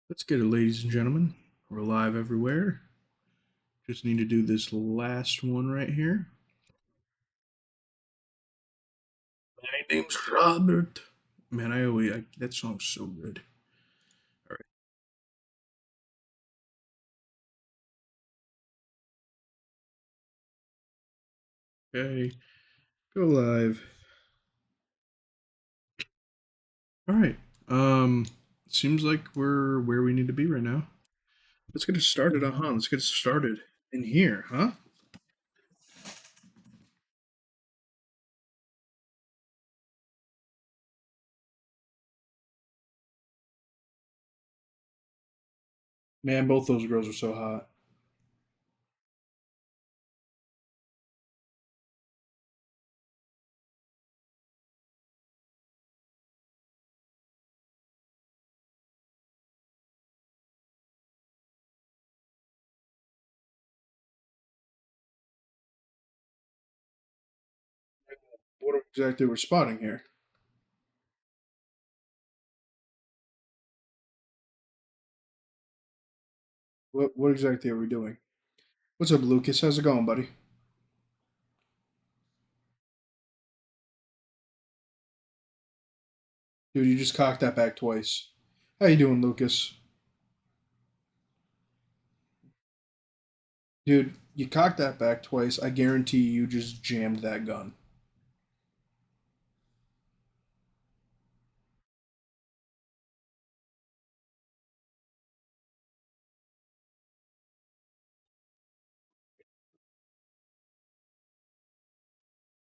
Let's get it, ladies and gentlemen. We're live everywhere. Just need to do this last one right here. My name's Robert. Man, that song's so good. All right, okay, go live. All right. Seems like we're where we need to be right now. Let's get it started, huh? Let's get it started in here, huh? Man, both those girls are so hot. What exactly we're spotting here? What exactly are we doing? What's up, Lucas? How's it going, buddy? Dude, you just cocked that back twice. How you doing, Lucas? Dude, you cocked that back twice. I guarantee you just jammed that gun.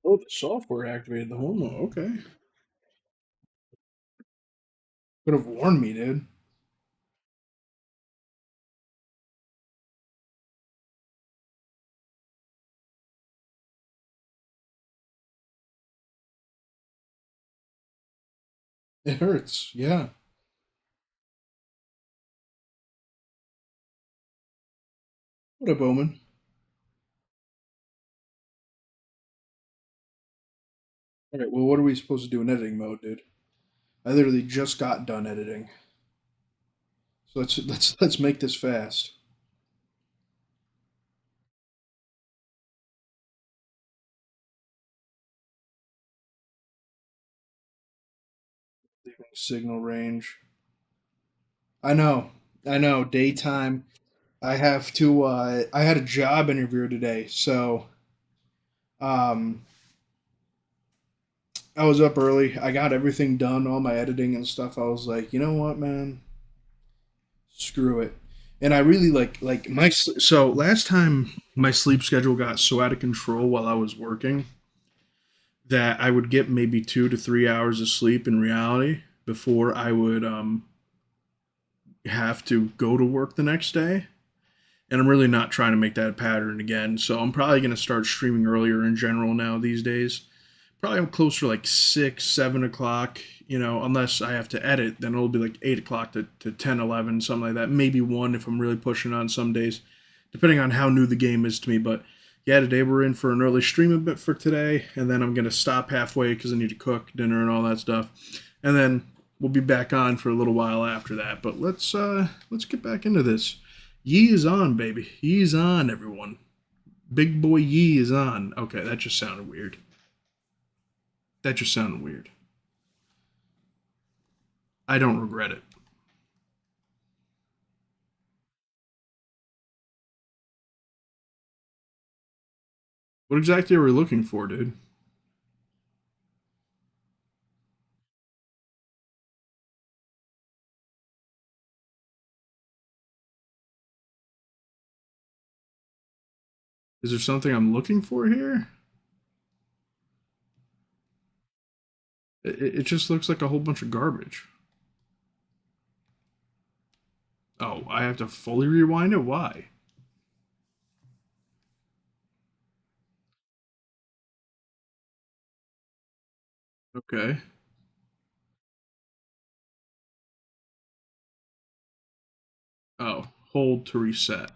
Oh, the software activated the homo. Okay. Could have warned me, dude. It hurts. Yeah. What up, Omen? All right. Well, what are we supposed to do in editing mode, dude? I literally just got done editing, so let's make this fast. Leaving signal range. I know. I know. Daytime. I have to. I had a job interview today, so um, I was up early. I got everything done, all my editing and stuff. I was like, you know what, man? Screw it. And I really like so last time my sleep schedule got so out of control while I was working that I would get maybe 2 to 3 hours of sleep in reality before I would have to go to work the next day. And I'm really not trying to make that a pattern again. So I'm probably going to start streaming earlier in general now these days. Probably I'm closer to like 6, 7 o'clock, unless I have to edit, then it'll be like 8 o'clock to 10, 11, something like that. Maybe one if I'm really pushing on some days, depending on how new the game is to me. But yeah, today we're in for an early stream a bit for today, and then I'm going to stop halfway because I need to cook dinner and all that stuff. And then we'll be back on for a little while after that. But let's get back into this. Yee is on, baby. Yee is on, everyone. Big boy Yee is on. Okay, that just sounded weird. That just sounded weird. I don't regret it. What exactly are we looking for, dude? Is there something I'm looking for here? It just looks like a whole bunch of garbage. Oh, I have to fully rewind it? Why? Okay. Oh, hold to reset.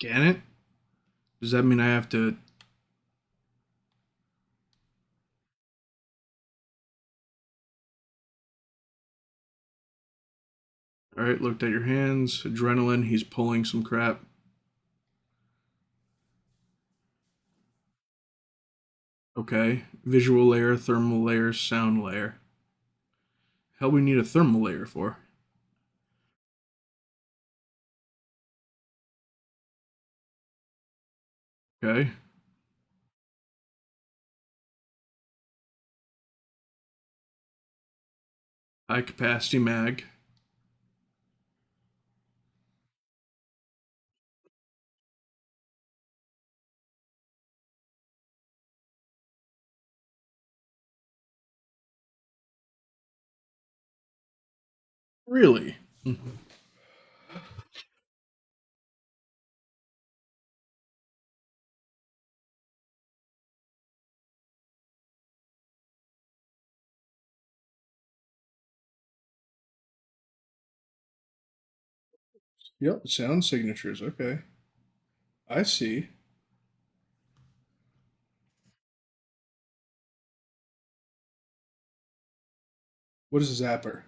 Scan it? Does that mean I have to? All right, looked at your hands. Adrenaline. He's pulling some crap. Okay. Visual layer, thermal layer, sound layer. Hell, we need a thermal layer for. Okay. High capacity mag. Really? Yep. Sound signatures. Okay. I see. What is a zapper?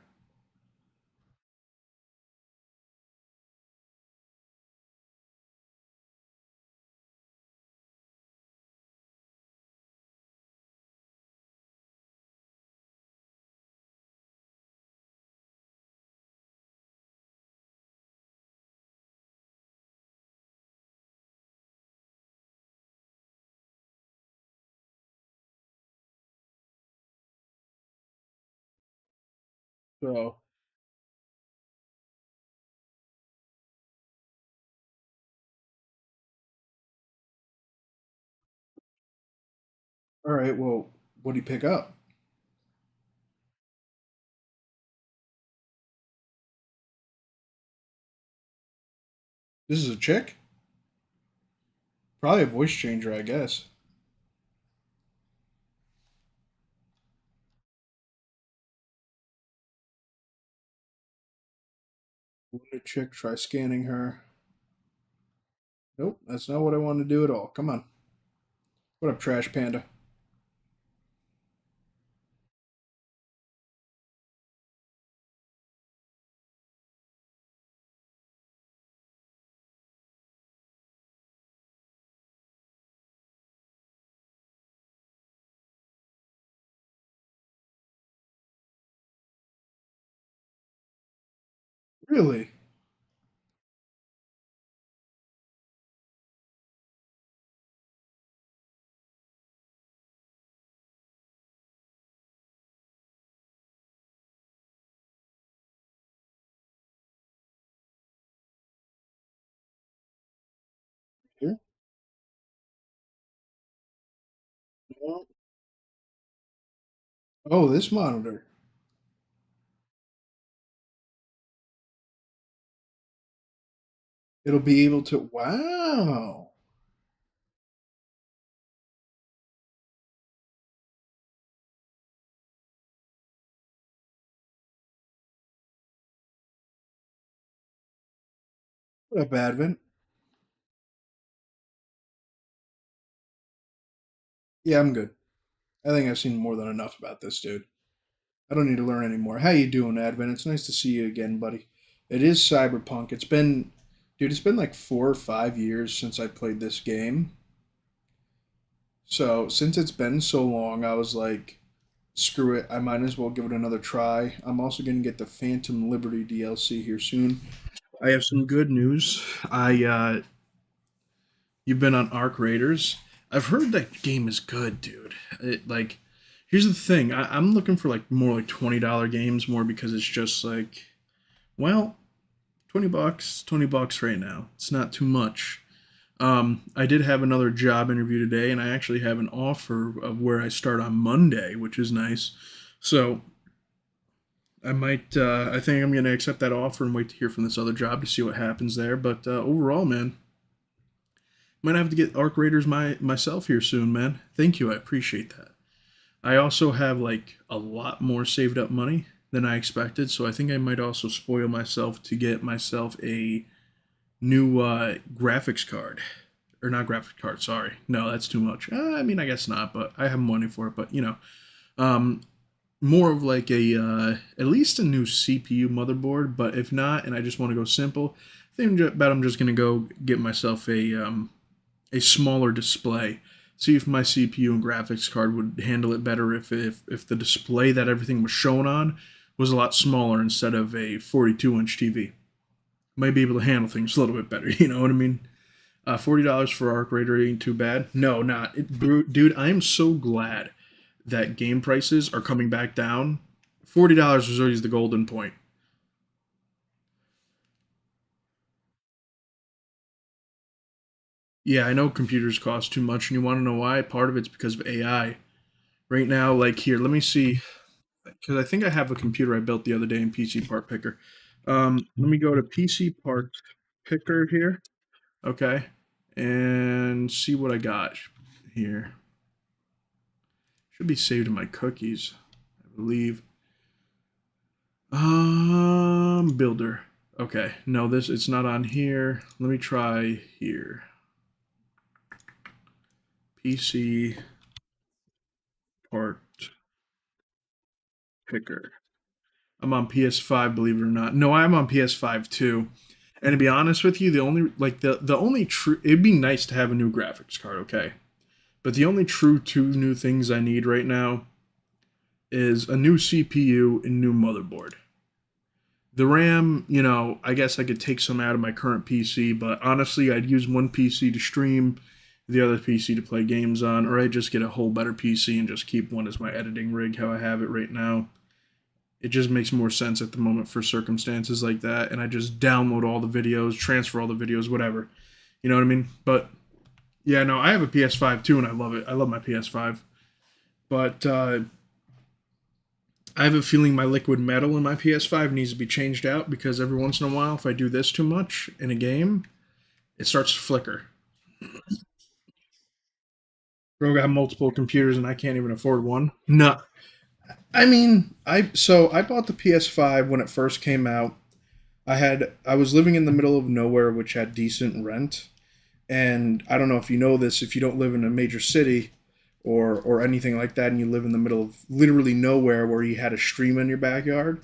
So, all right. Well, what do you pick up? This is a chick? Probably a voice changer, I guess. A chick. Try scanning her. Nope, that's not what I want to do at all. Come on. What up, Trash Panda? Really? Here? No. Oh, this monitor. It'll be able to. Wow. What up, Advent? Yeah, I'm good. I think I've seen more than enough about this dude. I don't need to learn anymore. How you doing, Advent? It's nice to see you again, buddy. It is Cyberpunk. It's been, dude, it's been like 4 or 5 years since I played this game. So since it's been so long, I was like, screw it. I might as well give it another try. I'm also gonna get the Phantom Liberty DLC here soon. I have some good news. You've been on Arc Raiders. I've heard that game is good, dude. Here's the thing. I'm looking for like more like $20 games more because it's just like, well, $20, $20 right now. It's not too much. I did have another job interview today, and I actually have an offer of where I start on Monday, which is nice. So I might. I think I'm gonna accept that offer and wait to hear from this other job to see what happens there. But overall, man, might have to get Arc Raiders myself here soon, man. Thank you, I appreciate that. I also have like a lot more saved up money than I expected, so I think I might also spoil myself to get myself a new graphics card. Or not graphics card, sorry. No, that's too much. I mean, I guess not, but I have money for it. But, um, more of like at least a new CPU motherboard. But if not, and I just want to go simple, I think about I'm just going to go get myself a smaller display. See if my CPU and graphics card would handle it better if the display that everything was shown on was a lot smaller instead of a 42-inch TV. Might be able to handle things a little bit better. You know what I mean? $40 for Arc Raider ain't too bad. No, not it, dude. I am so glad that game prices are coming back down. $40 was always the golden point. Yeah, I know computers cost too much, and you want to know why? Part of it's because of AI. Right now, like here, let me see, because I think I have a computer I built the other day in PC Part Picker. Let me go to PC Part Picker here, okay, and see what I got here. Should be saved in my cookies, I believe. Builder. Okay, no, this it's not on here. Let me try here. PC Part Picker. I'm on PS5, believe it or not. No, I'm on PS5 too. And to be honest with you, the only like the only true it'd be nice to have a new graphics card, okay? But the only true two new things I need right now is a new CPU and new motherboard. The RAM, I guess I could take some out of my current PC, but honestly, I'd use one PC to stream, the other PC to play games on, or I'd just get a whole better PC and just keep one as my editing rig how I have it right now. It just makes more sense at the moment for circumstances like that, and I just download all the videos, transfer all the videos, whatever. You know what I mean? But yeah, no, I have a PS5 too, and I love it. I love my PS5. But I have a feeling my liquid metal in my PS5 needs to be changed out because every once in a while, if I do this too much in a game, it starts to flicker. Bro, got multiple computers and I can't even afford one. No, I mean, I bought the PS5 when it first came out. I was living in the middle of nowhere, which had decent rent, and I don't know if you know this. If you don't live in a major city, or anything like that, and you live in the middle of literally nowhere where you had a stream in your backyard,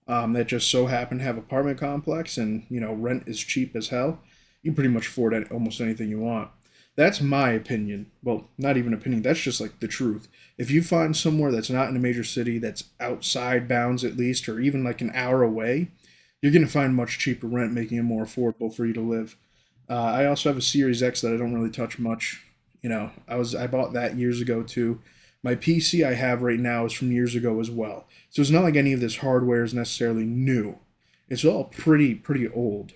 that just so happen to have apartment complex and rent is cheap as hell, you pretty much afford almost anything you want. That's my opinion. Well, not even opinion. That's just like the truth. If you find somewhere that's not in a major city, that's outside bounds at least, or even like an hour away, you're going to find much cheaper rent, making it more affordable for you to live. I also have a Series X that I don't really touch much. I bought that years ago too. My PC I have right now is from years ago as well. So it's not like any of this hardware is necessarily new. It's all pretty old.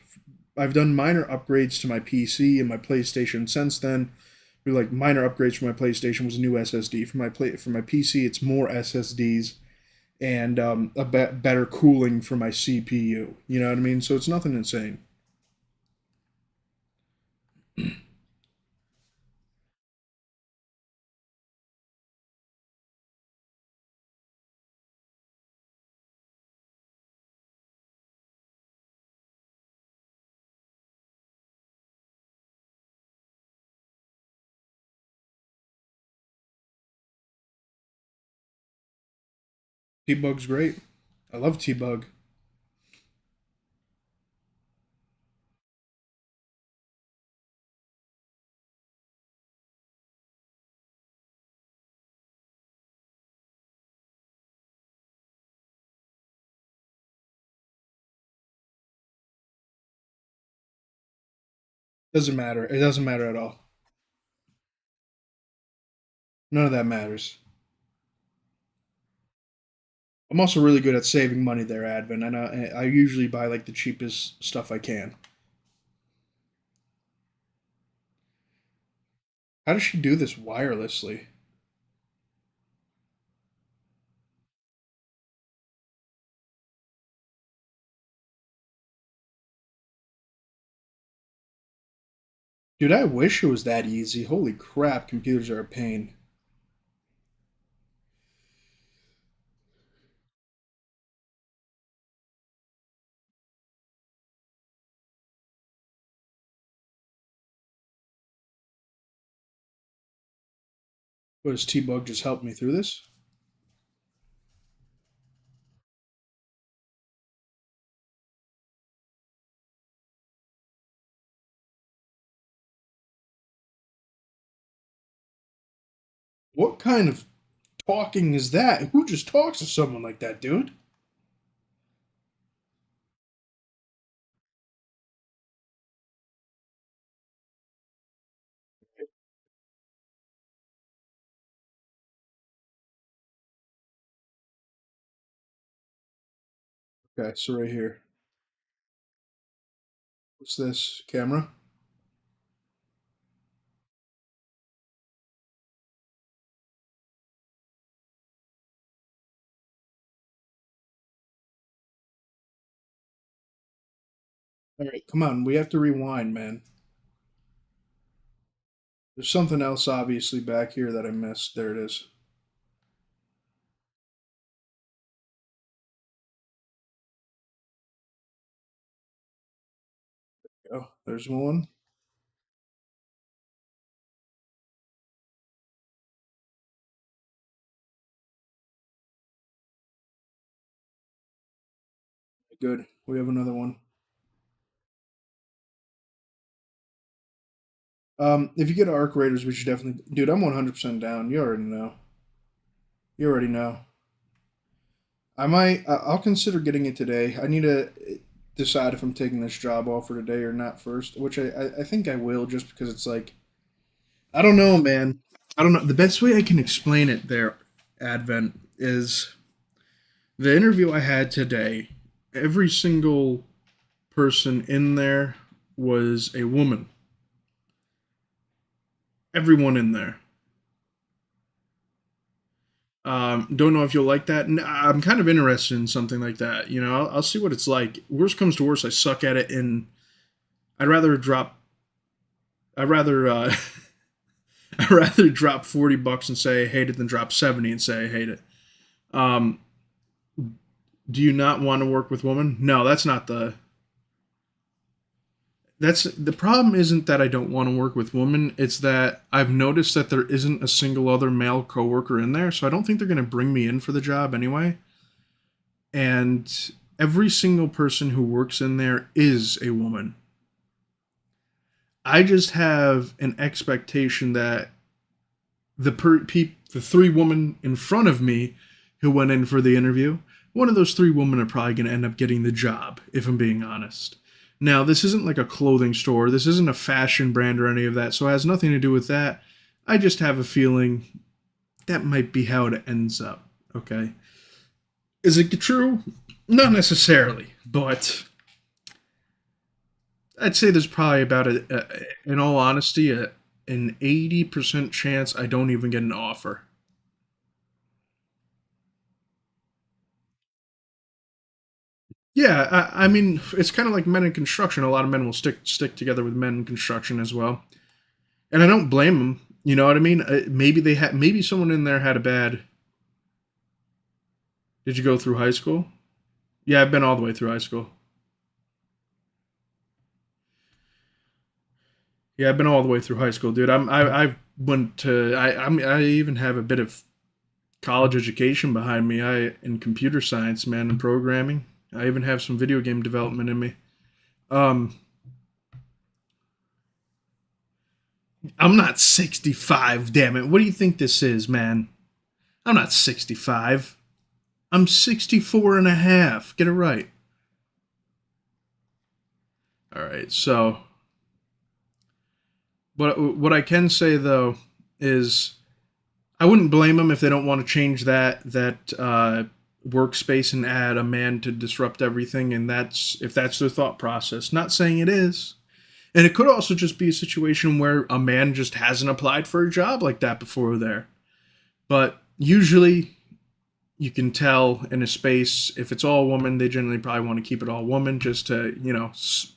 I've done minor upgrades to my PC and my PlayStation since then. Like minor upgrades for my PlayStation was a new SSD. For my PC, it's more SSDs and better cooling for my CPU. You know what I mean? So it's nothing insane. T-Bug's great. I love T-Bug. Doesn't matter. It doesn't matter at all. None of that matters. I'm also really good at saving money there, Advin. And I usually buy like the cheapest stuff I can. How does she do this wirelessly? Dude, I wish it was that easy. Holy crap, computers are a pain. Was T-Bug just helped me through this? What kind of talking is that? Who just talks to someone like that, dude? Okay, so right here. What's this? Camera? All right, come on. We have to rewind, man. There's something else obviously back here that I missed. There it is. Oh, there's one. Good. We have another one. If you get Arc Raiders, we should definitely, dude. I'm 100% down. You already know. You already know. I might. I'll consider getting it today. I need to decide if I'm taking this job offer today or not first, which I think I will, just because it's like I don't know, man. I don't know. The best way I can explain it there, Advent, is the interview I had today. Every single person in there was a woman. Everyone in there. Don't know if you'll like that. I'm kind of interested in something like that. You know, I'll see what it's like. Worst comes to worst, I suck at it, and I'd rather drop. I'd rather. I'd rather drop $40 and say I hate it than drop 70 and say I hate it. Um, do you not want to work with women? No, that's not the. That's the problem. Isn't that I don't want to work with women? It's that I've noticed that there isn't a single other male coworker in there, so I don't think they're going to bring me in for the job anyway. And every single person who works in there is a woman. I just have an expectation that the three women in front of me who went in for the interview, one of those three women are probably going to end up getting the job, if I'm being honest. Now, this isn't like a clothing store. This isn't a fashion brand or any of that, so it has nothing to do with that. I just have a feeling that might be how it ends up. Okay. Is it true? Not necessarily, but I'd say there's probably about in all honesty, an 80% chance I don't even get an offer. Yeah, I mean, it's kind of like men in construction. A lot of men will stick together with men in construction as well, and I don't blame them. You know what I mean? Maybe they had, maybe someone in there had a bad. Did you go through high school? Yeah, I've been all the way through high school. Yeah, I've been all the way through high school, dude. I went to I even have a bit of college education behind me. I in computer science, man, and programming. I even have some video game development in me. Um, I'm not 65, damn it. What do you think this is, man? I'm not 65. I'm 64 and a half. Get it right. All right. So, what I can say though is I wouldn't blame them if they don't want to change that workspace and add a man to disrupt everything, and that's if that's their thought process. Not saying it is. And it could also just be a situation where a man just hasn't applied for a job like that before there. But usually you can tell in a space if it's all woman, they generally probably want to keep it all woman just to,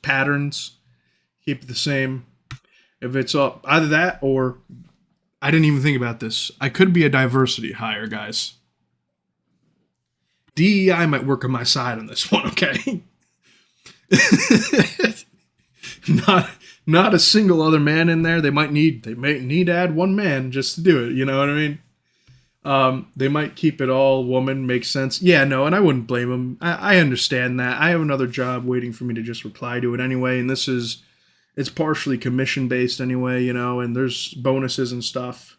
patterns, keep it the same. If it's all, either that or I didn't even think about this. I could be a diversity hire, guys. DEI might work on my side on this one, okay? not Not a single other man in there. They might need to add one man just to do it. You know what I mean? They might keep it all woman. Makes sense. Yeah, no, and I wouldn't blame them. I understand that. I have another job waiting for me to just reply to it anyway, and it's partially commission based anyway, and there's bonuses and stuff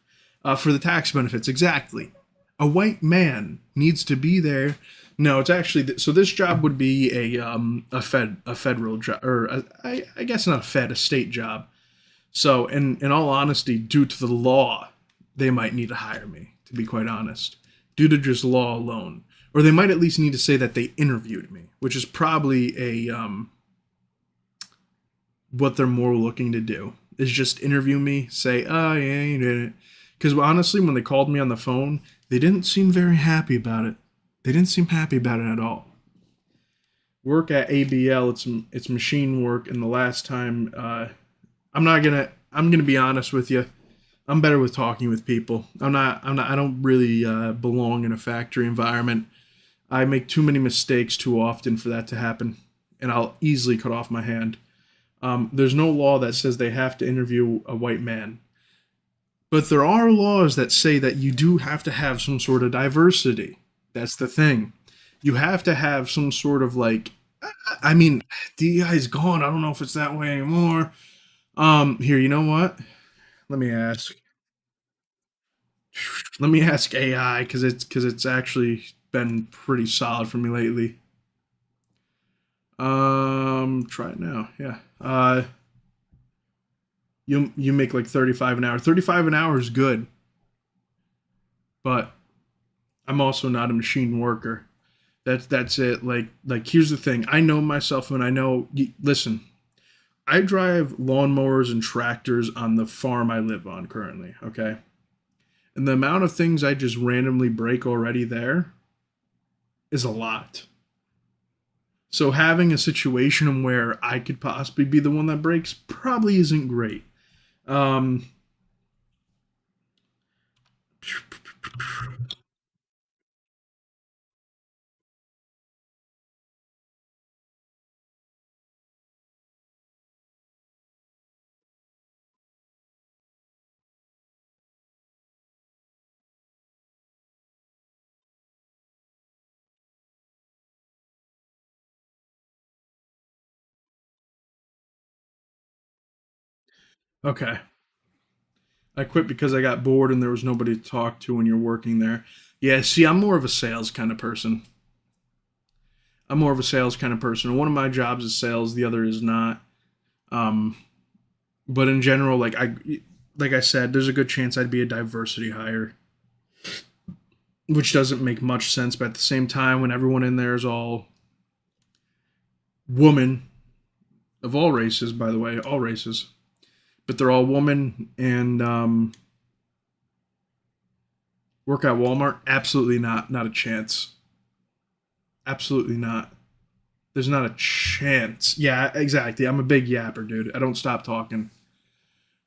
for the tax benefits. Exactly. A white man needs to be there. No, it's actually so. This job would be a federal job, or I guess not a fed, a state job. So, in all honesty, due to the law, they might need to hire me. To be quite honest, due to just law alone, or they might at least need to say that they interviewed me, which is probably a what they're more looking to do is just interview me, say, oh yeah, you did it. Because honestly, when they called me on the phone, they didn't seem very happy about it. They didn't seem happy about it at all. Work at ABL, it's machine work, and the last time, I'm gonna be honest with you. I'm better with talking with people. I don't really belong in a factory environment. I make too many mistakes too often for that to happen, and I'll easily cut off my hand. There's no law that says they have to interview a white man. But there are laws that say that you do have to have some sort of diversity. That's the thing. You have to have some sort of like, I mean, DEI's gone. I don't know if it's that way anymore. Here, you know what? Let me ask. Let me ask AI because it's actually been pretty solid for me lately. Try it now. Yeah. You make like 35 an hour. 35 an hour is good, but I'm also not a machine worker. That's it. Like here's the thing. I know myself and I know. Listen, I drive lawnmowers and tractors on the farm I live on currently. Okay, and the amount of things I just randomly break already there is a lot. So having a situation where I could possibly be the one that breaks probably isn't great. Um, okay, I quit because I got bored and there was nobody to talk to when you're working there. Yeah, see, I'm more of a sales kind of person. I'm more of a sales kind of person. One of my jobs is sales, the other is not. Um, but in general, like I said, there's a good chance I'd be a diversity hire, which doesn't make much sense. But at the same time, when everyone in there is all woman of all races, by the way, all races, but they're all woman and work at Walmart, absolutely not a chance. Absolutely not. There's not a chance. Yeah, exactly. I'm a big yapper, dude. I don't stop talking.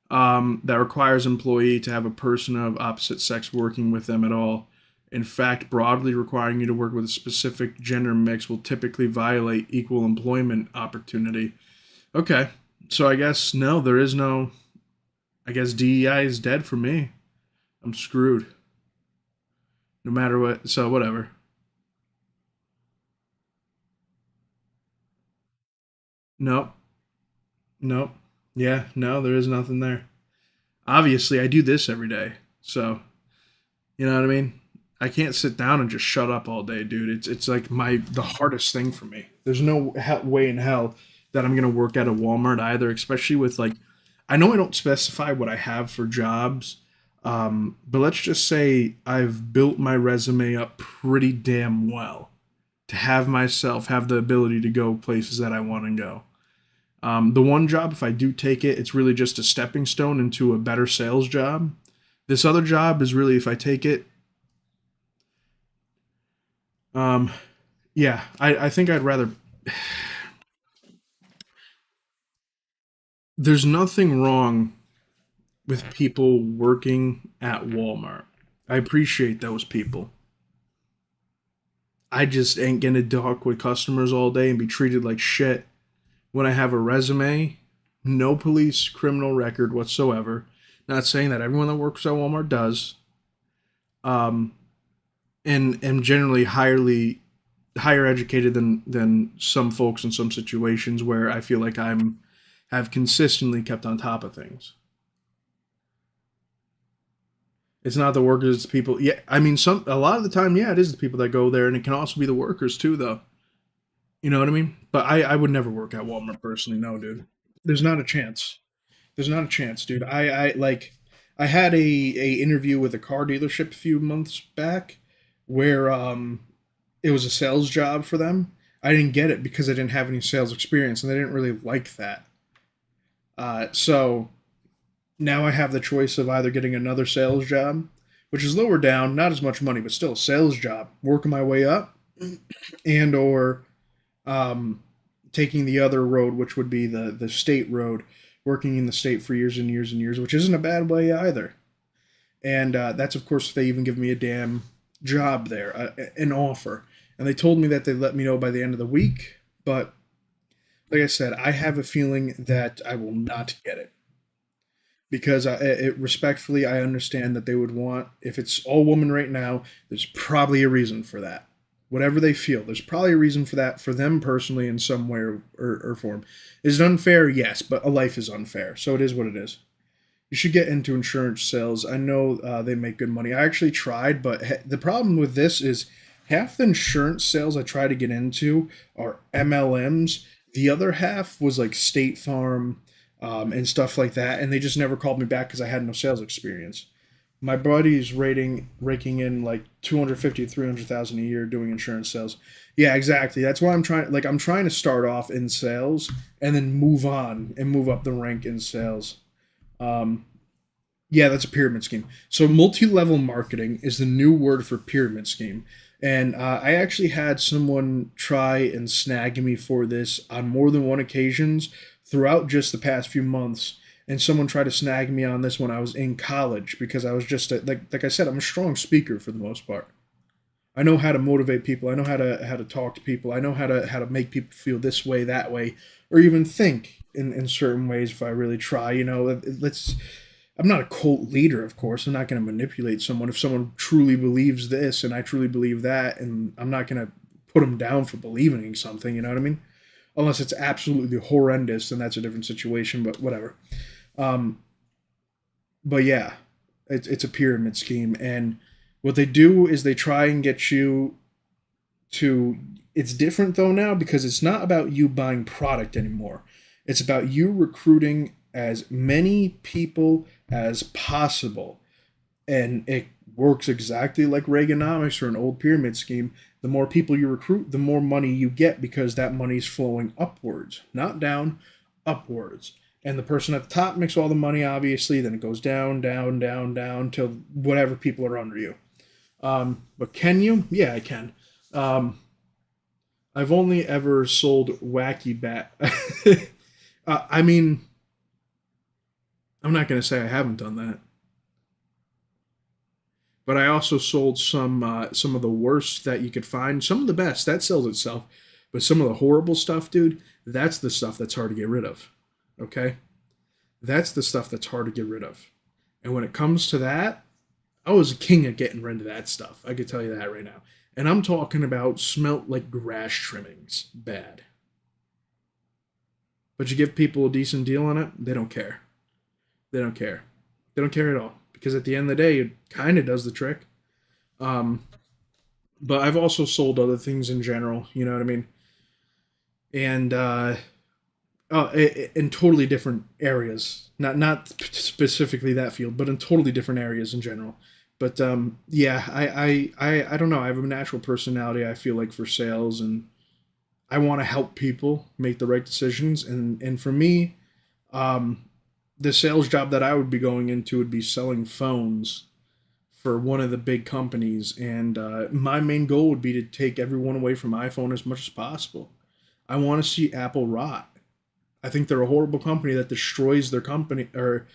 That requires employee to have a person of opposite sex working with them at all. In fact, broadly requiring you to work with a specific gender mix will typically violate equal employment opportunity. Okay, so I guess no, there is no. I guess DEI is dead for me. I'm screwed. No matter what. So whatever. Nope. Nope. Yeah. No, there is nothing there. Obviously, I do this every day. So you know what I mean? I can't sit down and just shut up all day, dude. It's like the hardest thing for me. There's no way in hell that I'm gonna work at a Walmart either, especially with like I know I don't specify what I have for jobs, but let's just say I've built my resume up pretty damn well to have myself have the ability to go places that I want to go. The one job, if I do take it, it's really just a stepping stone into a better sales job. This other job is really, if I take it, um, yeah, I think I'd rather. There's nothing wrong with people working at Walmart. I appreciate those people. I just ain't gonna talk with customers all day and be treated like shit when I have a resume no police criminal record whatsoever. Not saying that everyone that works at Walmart does. Um, and am generally higher educated than some folks in some situations where I feel like I'm have consistently kept on top of things. It's not the workers, it's the people. Yeah, I mean, some a lot of the time, yeah, it is the people that go there, and it can also be the workers too, though. You know what I mean? But I would never work at Walmart personally. No, dude. There's not a chance. There's not a chance, dude. I like I had a interview with a car dealership a few months back where it was a sales job for them. I didn't get it because I didn't have any sales experience, and they didn't really like that. So now I have the choice of either getting another sales job, which is lower down, not as much money, but still a sales job, working my way up, and or um, taking the other road, which would be the state road, working in the state for years and years and years, which isn't a bad way either. And that's of course if they even give me a damn job there, an offer. And they told me that they let me know by the end of the week, but like I said, I have a feeling that I will not get it because respectfully, I understand that they would want, if it's all woman right now, there's probably a reason for that. Whatever they feel, there's probably a reason for that for them personally in some way or form. Is it unfair? Yes, but a life is unfair. So it is what it is. You should get into insurance sales. I know they make good money. I actually tried, but the problem with this is half the insurance sales I try to get into are MLMs. The other half was like State Farm and stuff like that, and they just never called me back because I had no sales experience. My buddy's raking in like 250 to 300,000 a year doing insurance sales. Yeah, exactly. That's why I'm trying to start off in sales and then move on and move up the rank in sales. Um, yeah, that's a pyramid scheme. So multi-level marketing is the new word for pyramid scheme. And I actually had someone try and snag me for this on more than one occasions throughout just the past few months. And someone tried to snag me on this when I was in college because I was just like I said, I'm a strong speaker for the most part. I know how to motivate people. I know how to talk to people. I know how to make people feel this way, that way, or even think in certain ways if I really try. Let's. I'm not a cult leader, of course. I'm not going to manipulate someone if someone truly believes this and I truly believe that, and I'm not going to put them down for believing in something. You know what I mean? Unless it's absolutely horrendous, then that's a different situation. But whatever. Um, but yeah, it's a pyramid scheme, and what they do is they try and get you to. It's different though now because it's not about you buying product anymore. It's about you recruiting as many people as possible, and it works exactly like Reaganomics or an old pyramid scheme. The more people you recruit, the more money you get because that money's flowing upwards, not down, upwards. And the person at the top makes all the money, obviously. Then it goes down, down, down, down till whatever people are under you. But can you? Yeah, I can. Um, I've only ever sold wacky bat. I mean, I'm not going to say I haven't done that, but I also sold some of the worst that you could find. Some of the best that sells itself, but some of the horrible stuff, dude. That's the stuff that's hard to get rid of. Okay, that's the stuff that's hard to get rid of. And when it comes to that, I was a king at getting rid of that stuff. I could tell you that right now. And I'm talking about smelt like grass trimmings, bad. But you give people a decent deal on it, they don't care. They don't care. They don't care at all because at the end of the day, it kind of does the trick. Um, but I've also sold other things in general. You know what I mean? And in totally different areas. Not specifically that field, but in totally different areas in general. But yeah, I don't know. I have a natural personality. I feel like for sales, and I want to help people make the right decisions. And for me, um, the sales job that I would be going into would be selling phones for one of the big companies, and my main goal would be to take everyone away from iPhone as much as possible. I want to see Apple rot. I think they're a horrible company that destroys their company, or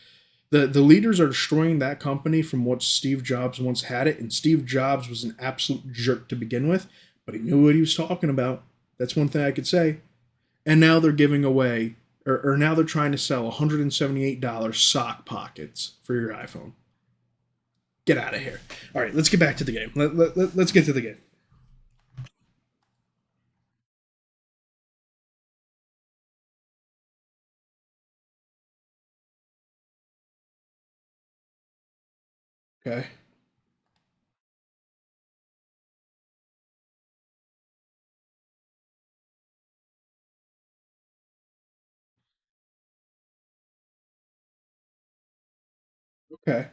the leaders are destroying that company from what Steve Jobs once had it. And Steve Jobs was an absolute jerk to begin with, but he knew what he was talking about. That's one thing I could say. And now they're giving away, or now they're trying to sell $178 sock pockets for your iPhone. Get out of here. All right, let's get back to the game. Let's get to the game. Okay. Okay.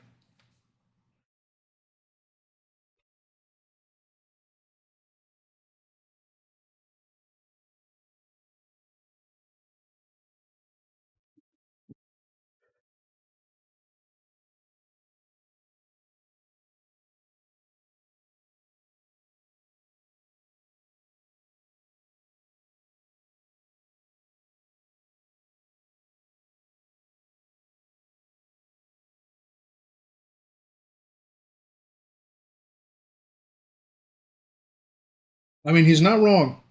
I mean, he's not wrong.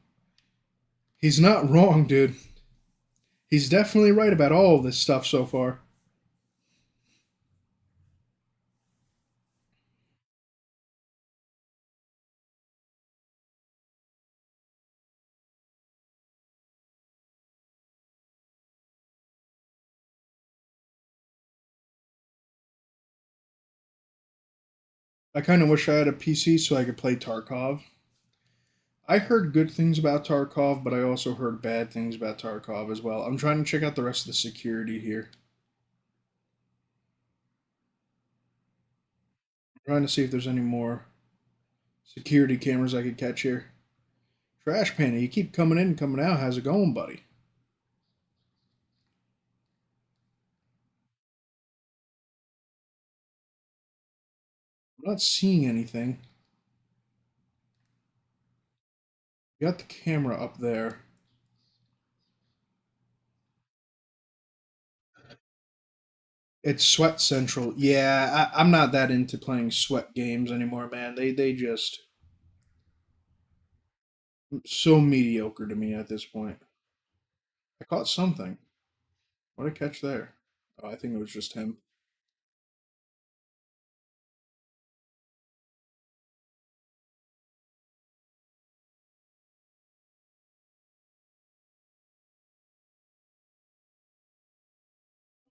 He's not wrong, dude. He's definitely right about all of this stuff so far. I kind of wish I had a PC so I could play Tarkov. I heard good things about Tarkov, but I also heard bad things about Tarkov as well. I'm trying to check out the rest of the security here. I'm trying to see if there's any more security cameras I could catch here. Trash Panda, you keep coming in and coming out. How's it going, buddy? I'm not seeing anything. You got the camera up there. It's Sweat Central. Yeah, I'm not that into playing sweat games anymore, man. They just so mediocre to me at this point. I caught something. What a catch there. Oh, I think it was just him.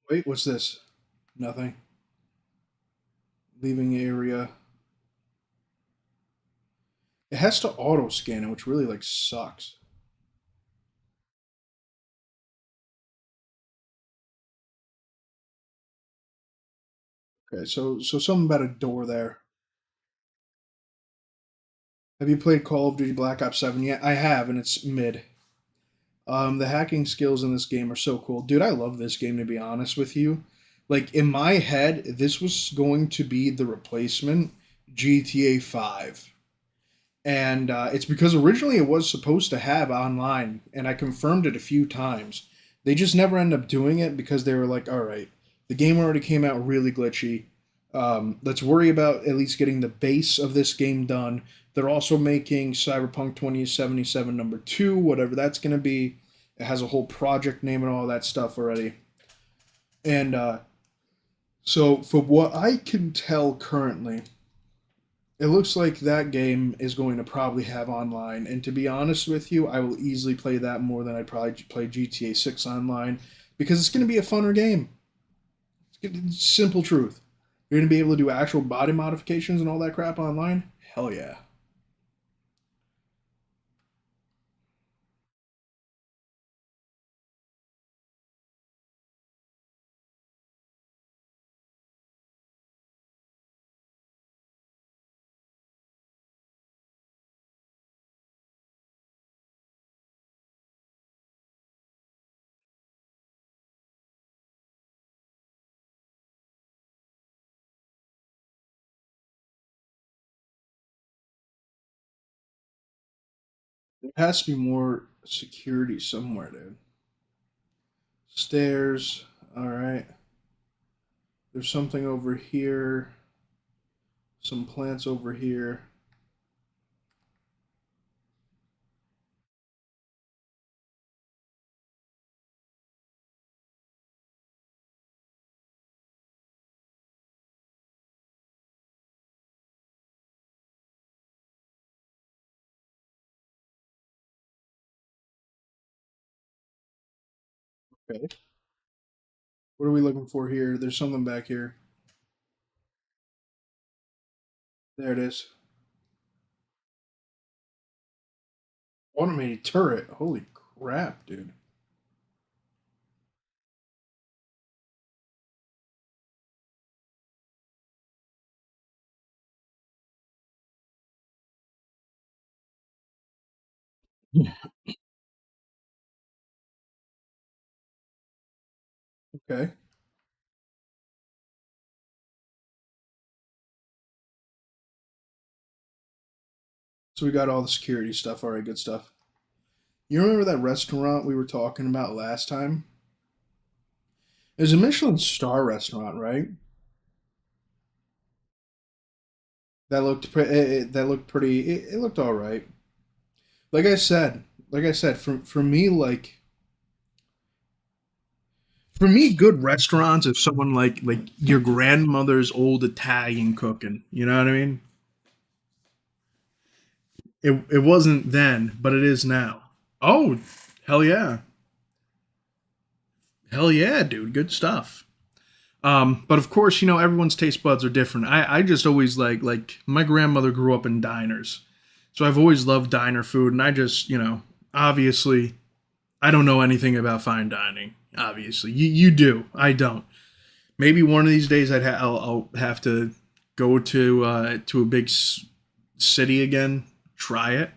Wait, what's this? Nothing. Leaving area. It has to auto scan it, which really like sucks. Okay, so something about a door there. Have you played Call of Duty Black Ops 7 yet? I have, and it's mid. The hacking skills in this game are so cool. Dude, I love this game to be honest with you. Like in my head, this was going to be the replacement GTA 5. And it's because originally it was supposed to have online, and I confirmed it a few times. They just never ended up doing it because they were like, all right, the game already came out really glitchy. Let's worry about at least getting the base of this game done. They're also making Cyberpunk 2077 number two, whatever that's going to be. It has a whole project name and all that stuff already. And so, for what I can tell currently, it looks like that game is going to probably have online. And to be honest with you, I will easily play that more than I'd probably play GTA 6 online because it's going to be a funner game. Simple truth. You're going to be able to do actual body modifications and all that crap online? Hell yeah. There has to be more security somewhere, dude. Stairs. All right. There's something over here. Some plants over here. Okay. What are we looking for here? There's something back here. There it is. Automated turret. Holy crap, dude. Okay. So we got all the security stuff. All right, good stuff. You remember that restaurant we were talking about last time? It was a Michelin star restaurant, right? That looked pretty. It looked all right. Like I said, for me, for me, good restaurants if someone like your grandmother's old Italian cooking. You know what I mean? It wasn't then, but it is now. Oh, hell yeah, hell yeah, dude, good stuff. But of course, everyone's taste buds are different. I just always like my grandmother grew up in diners, so I've always loved diner food, and I just obviously I don't know anything about fine dining. Obviously, you do. I don't. Maybe one of these days I'll have to go to a big city again, try it.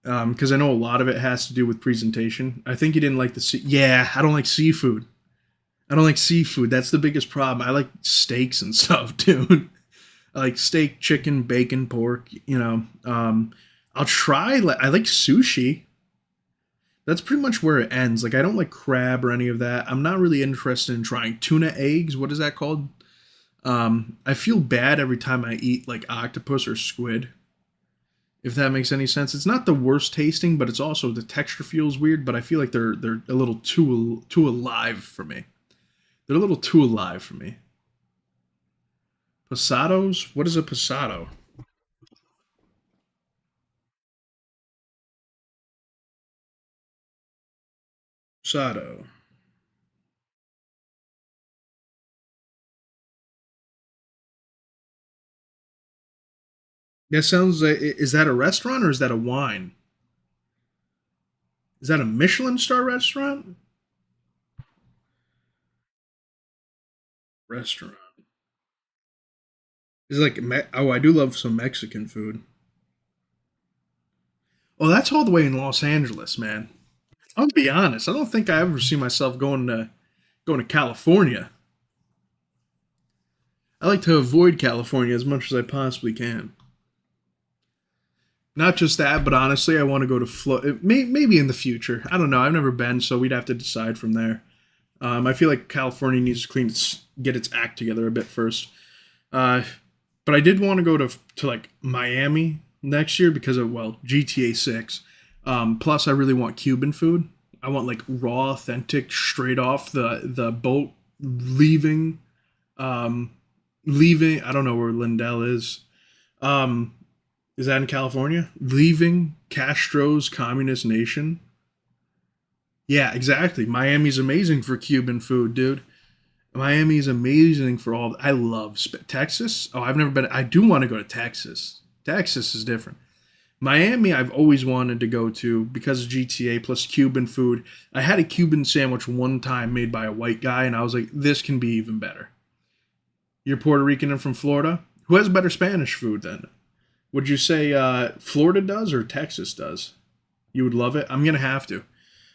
Because I know a lot of it has to do with presentation. I think you didn't like the yeah. I don't like seafood. I don't like seafood. That's the biggest problem. I like steaks and stuff, dude. I like steak, chicken, bacon, pork. I'll try. I like sushi. That's pretty much where it ends. Like I don't like crab or any of that. I'm not really interested in trying tuna eggs. What is that called? I feel bad every time I eat like octopus or squid. If that makes any sense, it's not the worst tasting, but it's also the texture feels weird. But I feel like they're a little too alive for me. They're a little too alive for me. Posados? What is a posado? Posado. That sounds like, is that a restaurant or is that a wine? Is that a Michelin star restaurant? Restaurant. Is it like oh, I do love some Mexican food. Oh, that's all the way in Los Angeles, man. I'll be honest. I don't think I ever see myself going to California. I like to avoid California as much as I possibly can. Not just that, but honestly, I want to go to Florida. Maybe in the future. I don't know. I've never been, so we'd have to decide from there. I feel like California needs to get its act together a bit first. Uh, but I did want to go to like Miami next year because of GTA 6. Plus, I really want Cuban food. I want like raw, authentic, straight off the boat leaving. Um, leaving. I don't know where Lindell is. Um, is that in California? Leaving Castro's communist nation. Yeah, exactly. Miami's amazing for Cuban food, dude. Miami's amazing for all. I love Texas. Oh, I've never been. I do want to go to Texas. Texas is different. Miami, I've always wanted to go to because of GTA plus Cuban food. I had a Cuban sandwich one time made by a white guy, and I was like, this can be even better. You're Puerto Rican and from Florida. Who has better Spanish food then? Would you say Florida does or Texas does? You would love it. I'm gonna have to.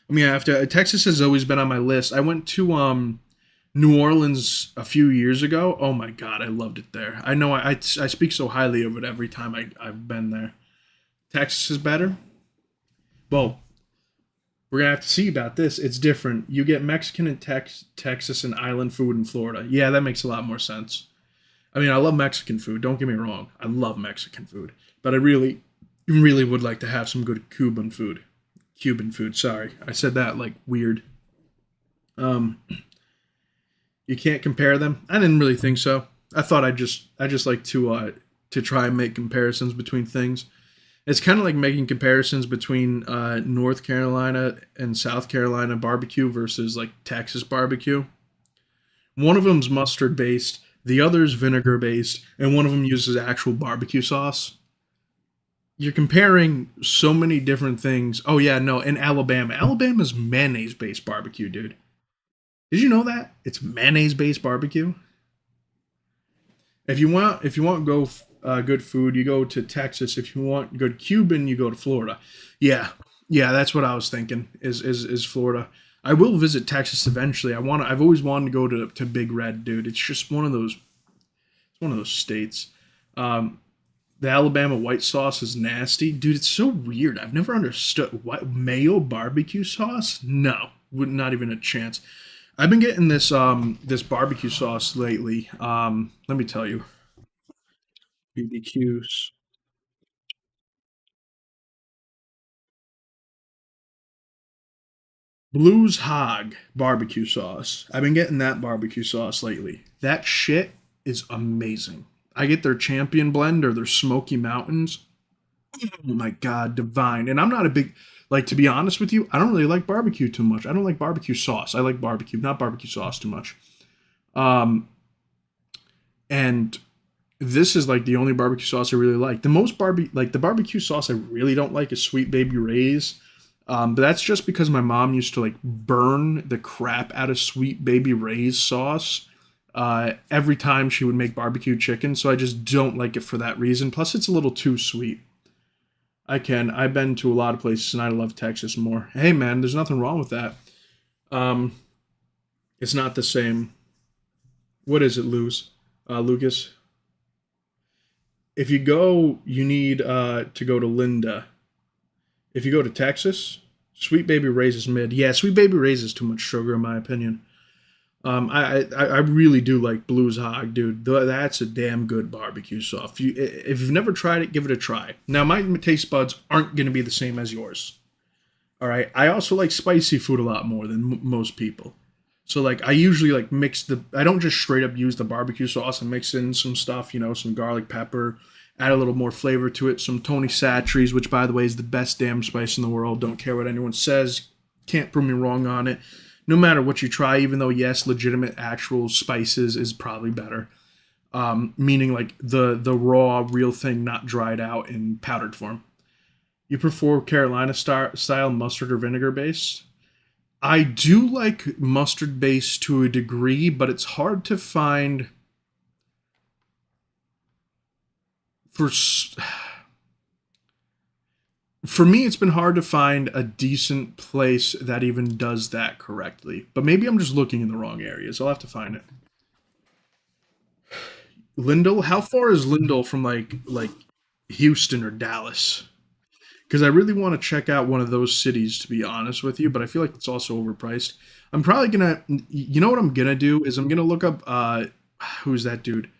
I'm gonna have to. Texas has always been on my list. I went to New Orleans a few years ago. Oh my god, I loved it there. I know I speak so highly of it every time I've been there. Texas is better. Well, we're gonna have to see about this. It's different. You get Mexican in Texas and island food in Florida. Yeah, that makes a lot more sense. I mean, I love Mexican food. Don't get me wrong. I love Mexican food, but I really would like to have some good Cuban food. Cuban food. Sorry, I said that like weird. Um, you can't compare them. I didn't really think so. I thought I just like to try and make comparisons between things. It's kind of like making comparisons between North Carolina and South Carolina barbecue versus like Texas barbecue. One of them's mustard based, the other's vinegar based, and one of them uses actual barbecue sauce. You're comparing so many different things. Oh yeah, no, in Alabama, Alabama's mayonnaise based barbecue, dude. Did you know that it's mayonnaise based barbecue? If you want go good food, you go to Texas. If you want good Cuban, you go to Florida. Yeah, yeah, that's what I was thinking. Is Florida? I will visit Texas eventually. I've always wanted to go to Big Red, dude. It's just one of those. It's one of those states. Um, the Alabama white sauce is nasty, dude. It's so weird. I've never understood what mayo barbecue sauce. No, would not even a chance. I've been getting this barbecue sauce lately. Let me tell you, BBQs. Blues Hog barbecue sauce. I've been getting that barbecue sauce lately. That shit is amazing. I get their champion blend or their Smoky Mountains. Oh my god, divine. And I'm not a big like to be honest with you, I don't really like barbecue too much. I don't like barbecue sauce. I like barbecue, not barbecue sauce too much. Um and this is like the only barbecue sauce I really like. The most barbecue like the barbecue sauce I really don't like is Sweet Baby Ray's. But that's just because my mom used to like burn the crap out of Sweet Baby Ray's sauce every time she would make barbecue chicken. So I just don't like it for that reason. Plus, it's a little too sweet. I've been to a lot of places and I love Texas more. Hey man, there's nothing wrong with that. Um, it's not the same. What is it, Lucas? If you go, you need to go to Linda. If you go to Texas, Sweet Baby Ray's is mid. Yeah, Sweet Baby Ray's is too much sugar in my opinion. I really do like Blues Hog, dude. That's a damn good barbecue sauce. If you've never tried it, give it a try. Now my taste buds aren't gonna be the same as yours. All right. I also like spicy food a lot more than most people. So like I usually like mix the. I don't just straight up use the barbecue sauce and mix in some stuff. Some garlic pepper, add a little more flavor to it. Some Tony Chachere's, which by the way is the best damn spice in the world. Don't care what anyone says. Can't prove me wrong on it. No matter what you try, even though yes, legitimate actual spices is probably better. Meaning like the raw real thing, not dried out in powdered form. You prefer Carolina style mustard or vinegar base? I do like mustard base to a degree, but it's hard to find for for me it's been hard to find a decent place that even does that correctly. But maybe I'm just looking in the wrong areas. I'll have to find it. Lindell, how far is Lindell from like Houston or Dallas? Because I really want to check out one of those cities to be honest with you, but I feel like it's also overpriced. I'm probably gonna, you know what I'm gonna do is I'm gonna look up who's that dude,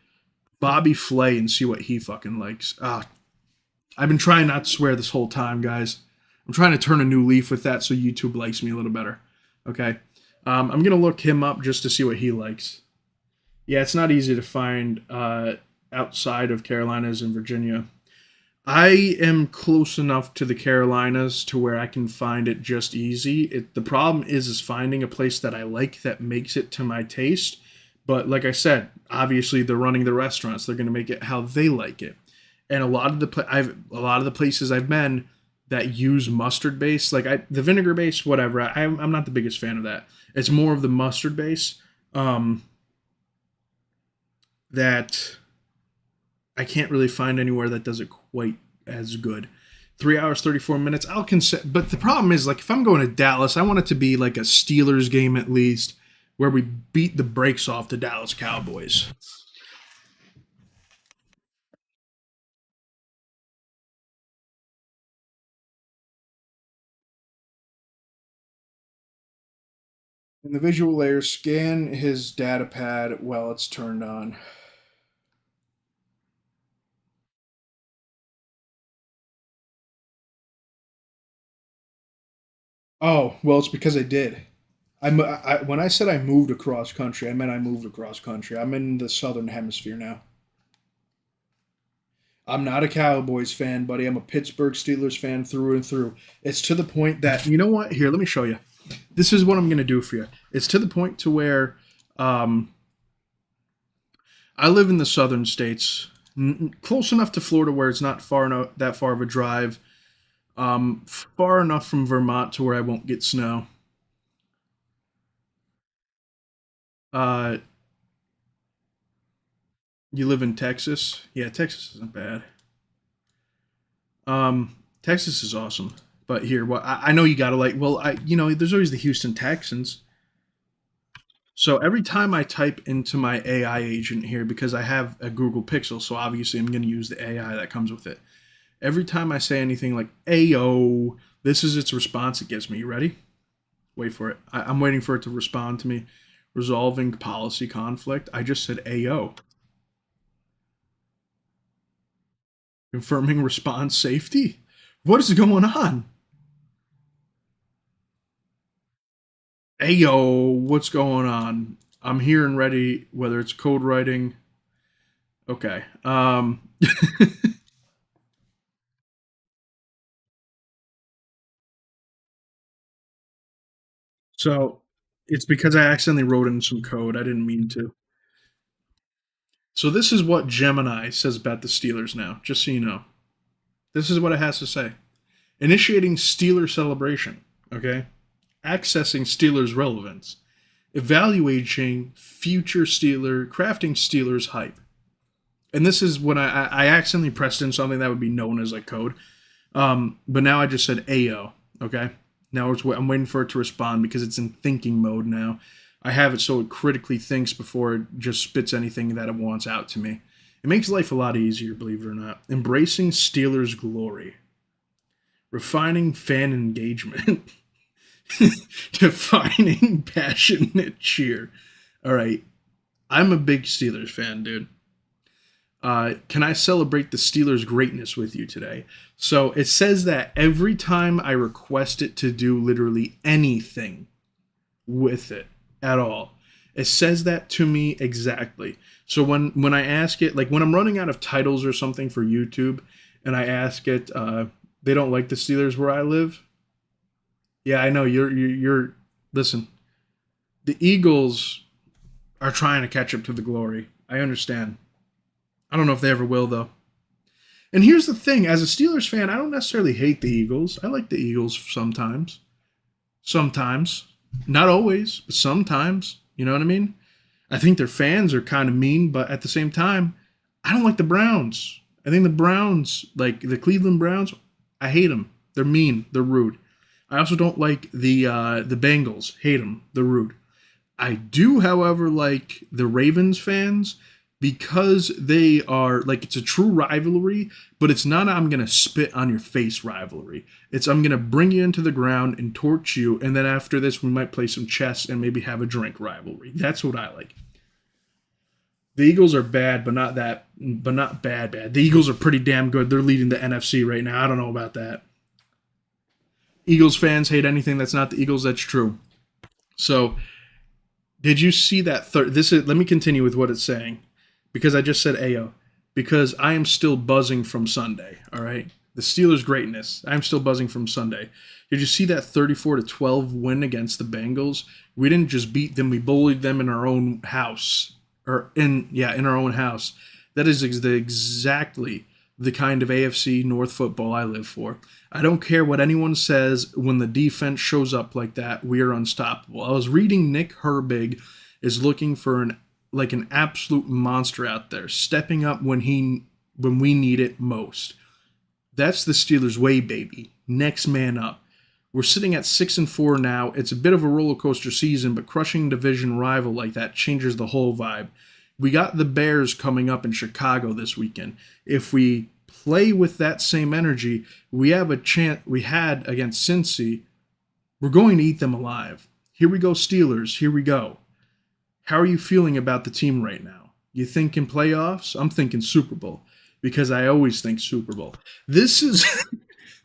Bobby Flay, and see what he fucking likes. I've been trying not to swear this whole time, guys. I'm trying to turn a new leaf with that so YouTube likes me a little better. Okay, I'm gonna look him up just to see what he likes. Yeah, it's not easy to find outside of Carolinas and Virginia. I am close enough to the Carolinas to where I can find it just easy. The problem is finding a place that I like that makes it to my taste. But like I said, obviously they're running the restaurants. They're going to make it how they like it. And a lot of the places I've been that use mustard base, the vinegar base, whatever. I'm not the biggest fan of that. It's more of the mustard base that I can't really find anywhere that does it quite as good. 3 hours, 34 minutes. I'll consider, but the problem is, like, if I'm going to Dallas, I want it to be like a Steelers game at least, where we beat the brakes off the Dallas Cowboys. In the visual layer, scan his data pad while it's turned on. Oh, well, it's because I did. When I said I moved across country, I meant I moved across country. I'm in the southern hemisphere now. I'm not a Cowboys fan, buddy. I'm a Pittsburgh Steelers fan through and through. It's to the point that, you know what? Here, let me show you. This is what I'm going to do for you. It's to the point to where um, I live in the southern states, close enough to Florida where it's not that far of a drive, far enough from Vermont to where I won't get snow. Uh, you live in Texas? Yeah, Texas isn't bad. Texas is awesome. But here, well, I know you gotta like. Well, there's always the Houston Texans. So every time I type into my AI agent here, because I have a Google Pixel, so obviously I'm going to use the AI that comes with it. Every time I say anything like "Ayo," this is its response it gives me. You ready? Wait for it. I'm waiting for it to respond to me. Resolving policy conflict. I just said "Ayo." Confirming response safety. What is going on? Ayo, what's going on? I'm here and ready. Whether it's code writing. Okay. So it's because I accidentally wrote in some code. I didn't mean to. So this is what Gemini says about the Steelers now, just so you know. This is what it has to say. Initiating Steeler celebration, okay? Accessing Steelers relevance. Evaluating future crafting Steelers hype. And this is when I accidentally pressed in something that would be known as like code. But now I just said AO, okay? Now I'm waiting for it to respond because it's in thinking mode now. I have it so it critically thinks before it just spits anything that it wants out to me. It makes life a lot easier, believe it or not. Embracing Steelers glory. Refining fan engagement. Defining passionate cheer. All right. I'm a big Steelers fan, dude. Can I celebrate the Steelers' greatness with you today? So it says that every time I request it to do literally anything with it at all, it says that to me exactly. So when I ask it, like when I'm running out of titles or something for YouTube, and I ask it, they don't like the Steelers where I live. Yeah, I know you're. Listen, the Eagles are trying to catch up to the glory. I understand. I don't know if they ever will though. And here's the thing: as a Steelers fan, I don't necessarily hate the Eagles. I like the Eagles sometimes. Sometimes, not always, but sometimes. You know what I mean? I think their fans are kind of mean, but at the same time, I don't like the Browns. I think the Browns, like the Cleveland Browns, I hate them. They're mean. They're rude. I also don't like the Bengals. Hate them. They're rude. I do, however, like the Ravens fans because they are like it's a true rivalry, but it's not I'm gonna spit on your face rivalry. It's I'm gonna bring you into the ground and torch you, and then after this we might play some chess and maybe have a drink rivalry. That's what I like. The Eagles are bad, but not bad bad. The Eagles are pretty damn good. They're leading the NFC right now. I don't know about that. Eagles fans hate anything that's not the Eagles. That's true. So did you see that third? This is. Let me continue with what it's saying, because I just said Ayo, because I am still buzzing from Sunday. All right, the Steelers' greatness. I'm still buzzing from Sunday. Did you see that 34-12 win against the Bengals? We didn't just beat them; we bullied them in our own house, in our own house. That is exactly the kind of AFC North football I live for. I don't care what anyone says when the defense shows up like that, we are unstoppable. I was reading Nick Herbig is looking for an absolute monster out there, stepping up when we need it most. That's the Steelers way, baby. Next man up. We're sitting at 6-4 now. It's a bit of a roller coaster season, but crushing division rival like that changes the whole vibe. We got the Bears coming up in Chicago this weekend. If we play with that same energy we have a chance we had against Cincy, we're going to eat them alive. Here we go, Steelers. Here we go. How are you feeling about the team right now? You thinking playoffs? I'm thinking Super Bowl because I always think Super Bowl. This is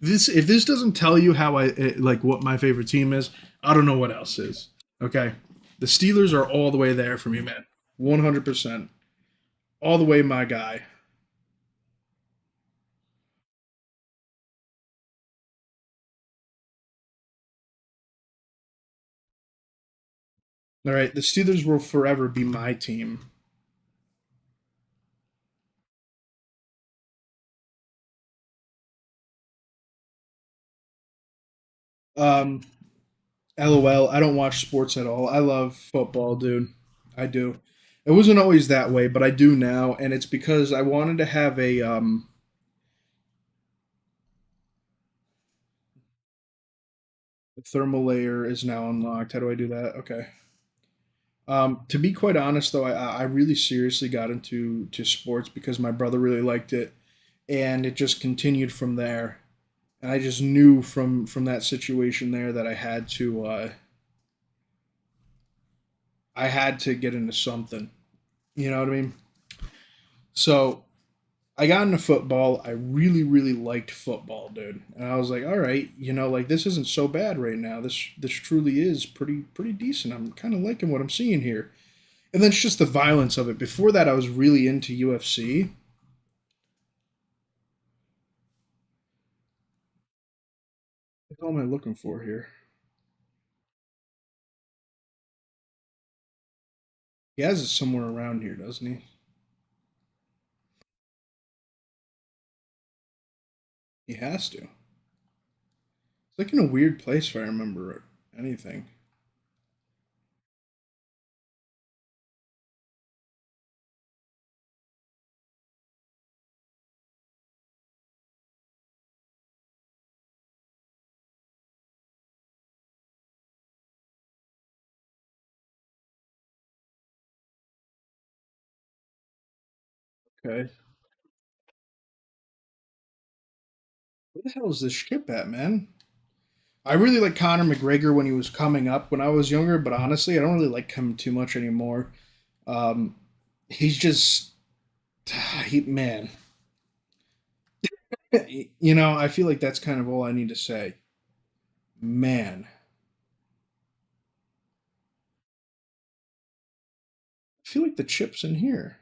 this if this doesn't tell you how like what my favorite team is, I don't know what else is. Okay? The Steelers are all the way there for me, man. 100%. All the way my guy. All right, the Steelers will forever be my team. Um, LOL. I don't watch sports at all. I love football, dude. I do. It wasn't always that way, but I do now, and it's because I wanted to have a the thermal layer is now unlocked. How do I do that? Okay. To be quite honest, though, I really seriously got into to sports because my brother really liked it, and it just continued from there. And I just knew from that situation there that I had to get into something. You know what I mean? So I got into football. I really, really liked football, dude. And I was like, all right, like this isn't so bad right now. This truly is pretty decent. I'm kind of liking what I'm seeing here. And then it's just the violence of it. Before that, I was really into UFC. What the hell am I looking for here? He has it somewhere around here, doesn't he? He has to. It's like in a weird place if I remember anything. Okay. Where the hell is this ship at, man? I really like Conor McGregor when he was coming up when I was younger, but honestly, I don't really like him too much anymore. Um, he's just man. I feel like that's kind of all I need to say. Man, I feel like the chip's in here.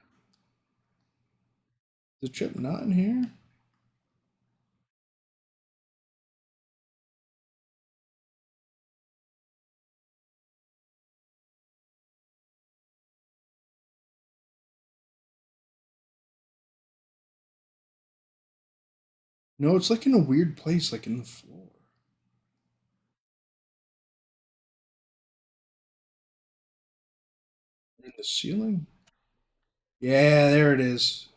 Is the chip not in here? No, it's like in a weird place, like in the floor, in the ceiling. Yeah, there it is.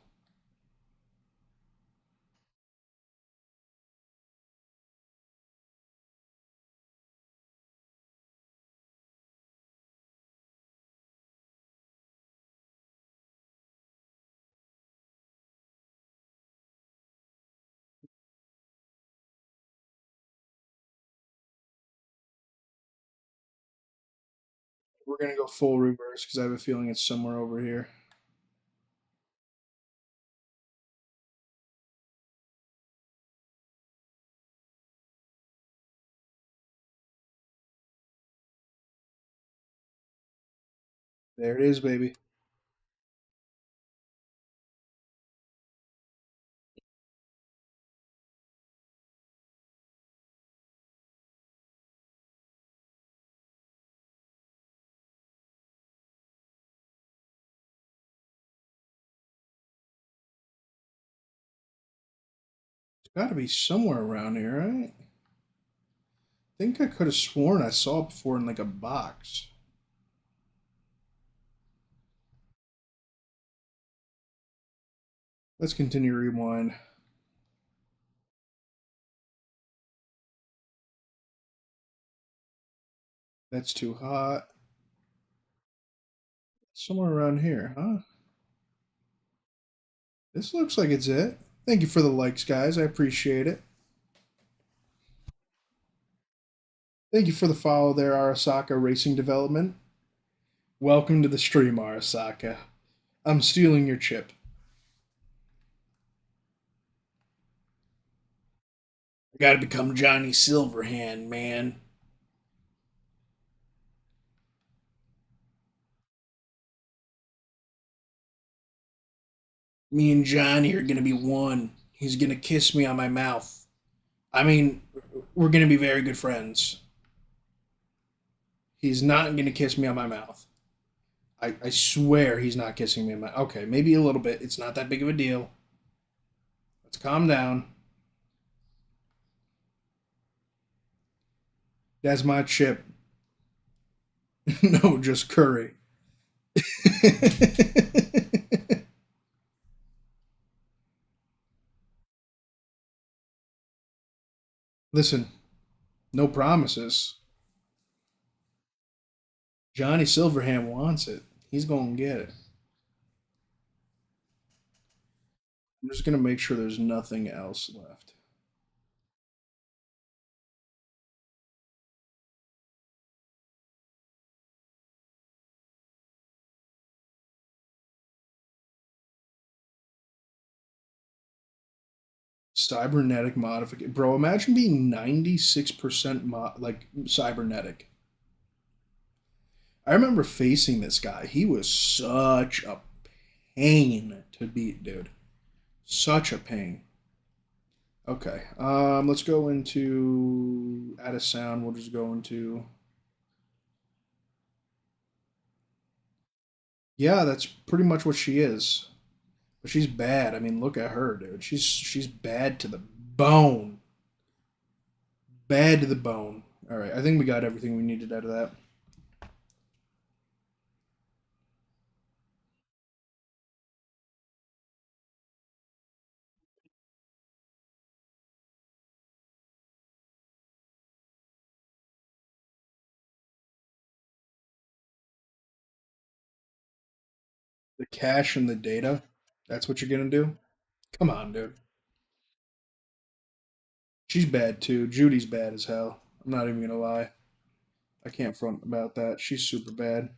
We're gonna go full reverse because I have a feeling it's somewhere over here. There it is, baby. It's got to be somewhere around here, right? I think I could have sworn I saw it before in like a box. Let's continue rewind. That's too hot. Somewhere around here, huh? This looks like it's it. Thank you for the likes, guys. I appreciate it. Thank you for the follow there, Arasaka Racing Development. Welcome to the stream, Arasaka. I'm stealing your chip. I gotta become Johnny Silverhand, man. Me and Johnny are gonna be one. He's gonna kiss me on my mouth. I mean, we're gonna be very good friends. He's not going to kiss me on my mouth. I swear he's not kissing me on my. Okay, maybe a little bit. It's not that big of a deal. Let's calm down. That's my chip. No, just curry. Listen, no promises. Johnny Silverhand wants it. He's going to get it. I'm just going to make sure there's nothing else left. Cybernetic modification. Bro, imagine being 96% like cybernetic. I remember facing this guy. He was such a pain to beat, dude. Such a pain. Okay. Let's go into add a sound. We'll just go into yeah, that's pretty much what she is. But she's bad. I mean, look at her, dude. She's bad to the bone. Bad to the bone. All right, I think we got everything we needed out of that. The cache and the data. That's what you're gonna do? Come on, dude. She's bad too. Judy's bad as hell. I'm not even gonna lie. I can't front about that. She's super bad.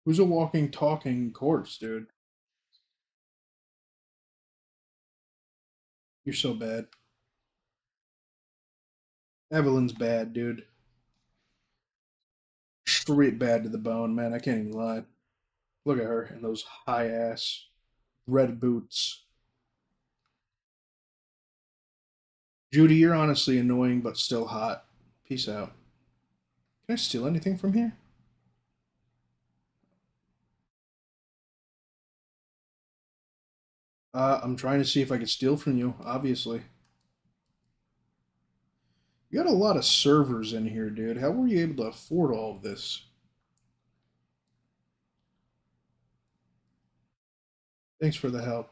Who's a walking, talking corpse, dude? You're so bad. Evelyn's bad, dude. Straight bad to the bone, man. I can't even lie. Look at her in those high ass red boots. Judy, you're honestly annoying but still hot. Peace out. Can I steal anything from here? I'm trying to see if I can steal from you, obviously. You got a lot of servers in here, dude. How were you able to afford all of this? Thanks for the help.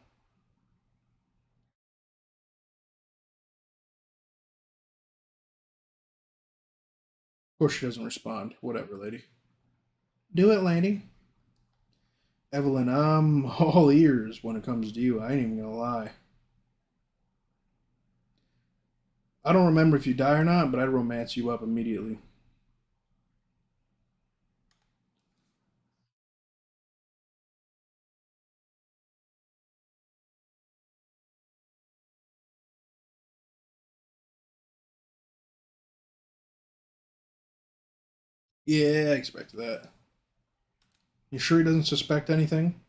Of course, she doesn't respond. Whatever, lady. Do it, lady. Evelyn, I'm all ears when it comes to you. I ain't even gonna lie. I don't remember if you die or not, but I'd romance you up immediately. Yeah, I expected that. You sure he doesn't suspect anything?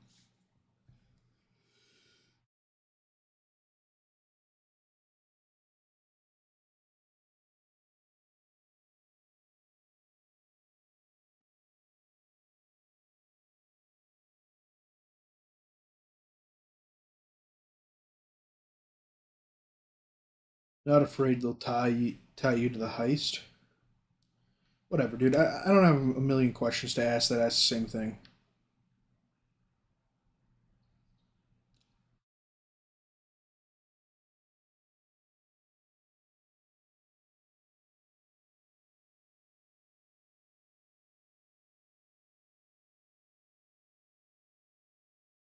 Not afraid they'll tie you to the heist? Whatever, dude. I don't have a million questions to ask that ask the same thing.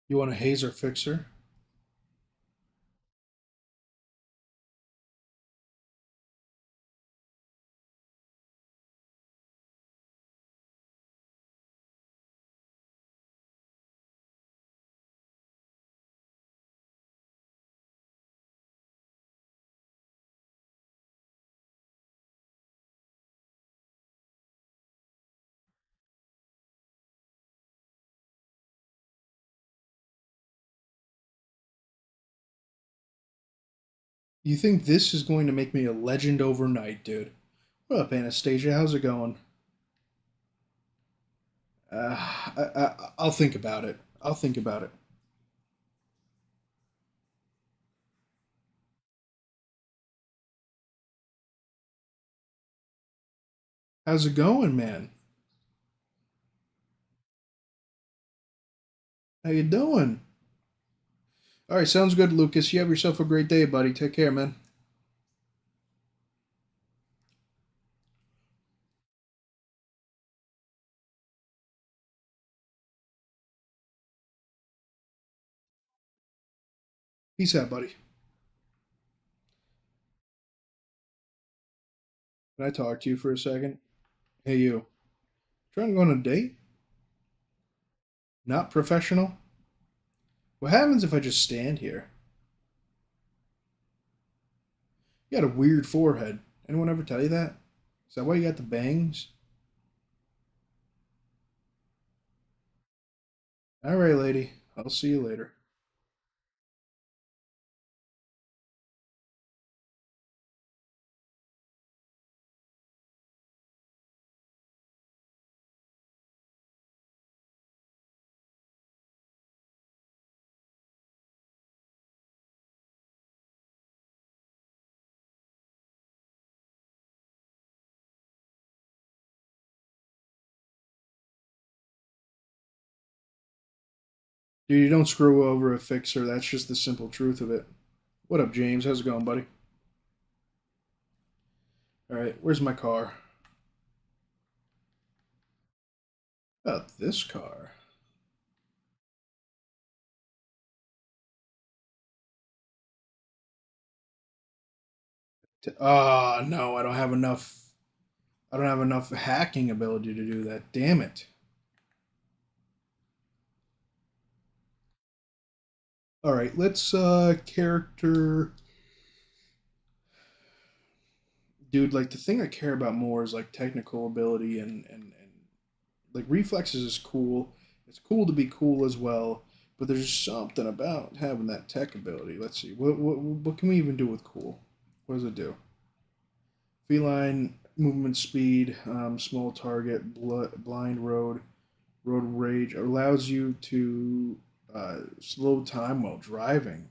You want a hazer fixer? You think this is going to make me a legend overnight, dude? What up, Anastasia? How's it going? I'll think about it. I'll think about it. How's it going, man? How you doing? All right, sounds good, Lucas. You have yourself a great day, buddy. Take care, man. Peace out, buddy. Can I talk to you for a second? Hey, you. Trying to go on a date? Not professional? What happens if I just stand here? You got a weird forehead. Anyone ever tell you that? Is that why you got the bangs? All right, lady. I'll see you later. Dude, you don't screw over a fixer. That's just the simple truth of it. What up, James? How's it going, buddy? All right, where's my car? About this car. Ah, no, I don't have enough. I don't have enough hacking ability to do that. Damn it. All right, let's character dude, like the thing I care about more is like technical ability and like reflexes is cool. It's cool to be cool as well, but there's something about having that tech ability. Let's see. What can we even do with cool? What does it do? Feline movement speed, small target, blind road rage allows you to slow time while driving.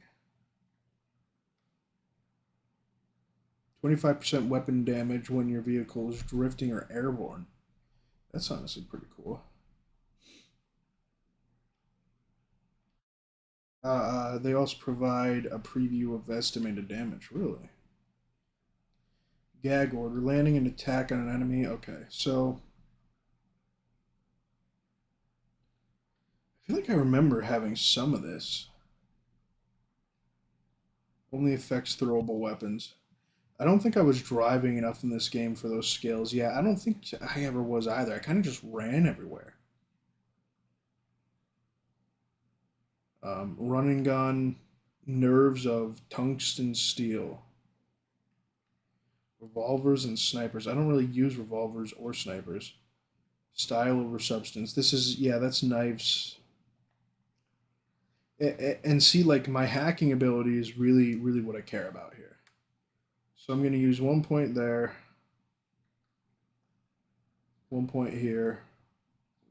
25% weapon damage when your vehicle is drifting or airborne. That's honestly pretty cool. They also provide a preview of estimated damage. Really? Gag order. Landing an attack on an enemy. Okay, so I feel like I remember having some of this. Only affects throwable weapons. I don't think I was driving enough in this game for those skills. Yeah, I don't think I ever was either. I kind of just ran everywhere. Running gun, nerves of tungsten steel, revolvers and snipers. I don't really use revolvers or snipers. Style over substance. This is yeah, that's knives. And see, like my hacking ability is really what I care about here. So I'm going to use 1 point there, 1 point here,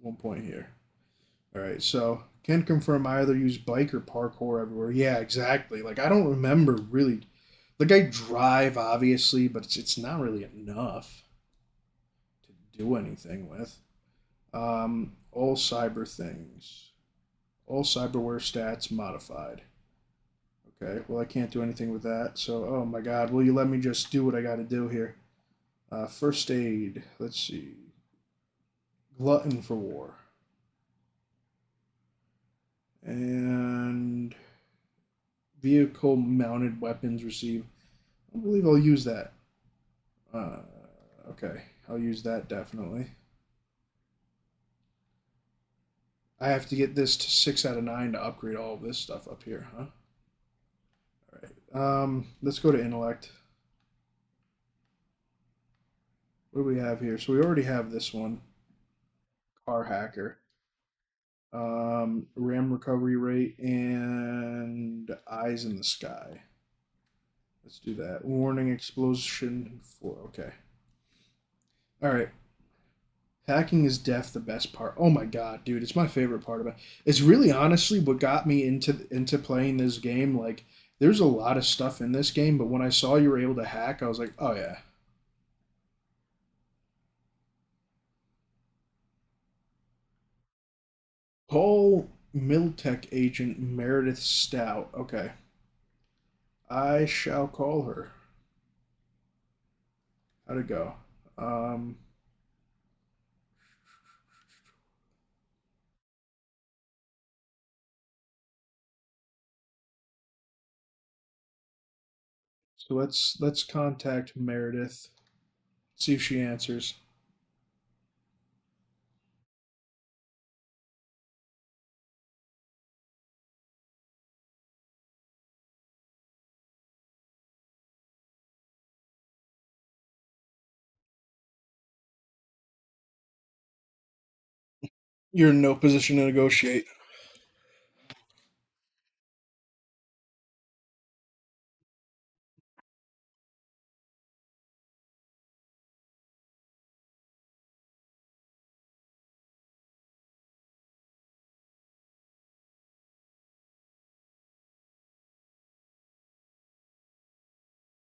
1 point here. All right, so can confirm I either use bike or parkour everywhere. Yeah, exactly. Like I don't remember really. Like I drive obviously, but it's not really enough to do anything with. All cyber things, all cyberware stats modified. Okay, well I can't do anything with that. So oh my God, will you let me just do what I got to do here? First aid. Let's see. Glutton for war. And vehicle mounted weapons receive. I believe I'll use that. Uh, okay, I'll use that definitely. I have to get this to 6 out of 9 to upgrade all of this stuff up here, huh? All right. Let's go to intellect. What do we have here? So we already have this one. Car hacker. RAM recovery rate and eyes in the sky. Let's do that. Warning explosion for okay. All right. Hacking is death the best part. Oh my god, dude, it's my favorite part of it. It's really honestly what got me into playing this game. Like there's a lot of stuff in this game, but when I saw you were able to hack, I was like, "Oh yeah." Paul Miltech agent Meredith Stout. Okay. I shall call her. How'd it go? Um so let's contact Meredith. See if she answers. You're in no position to negotiate.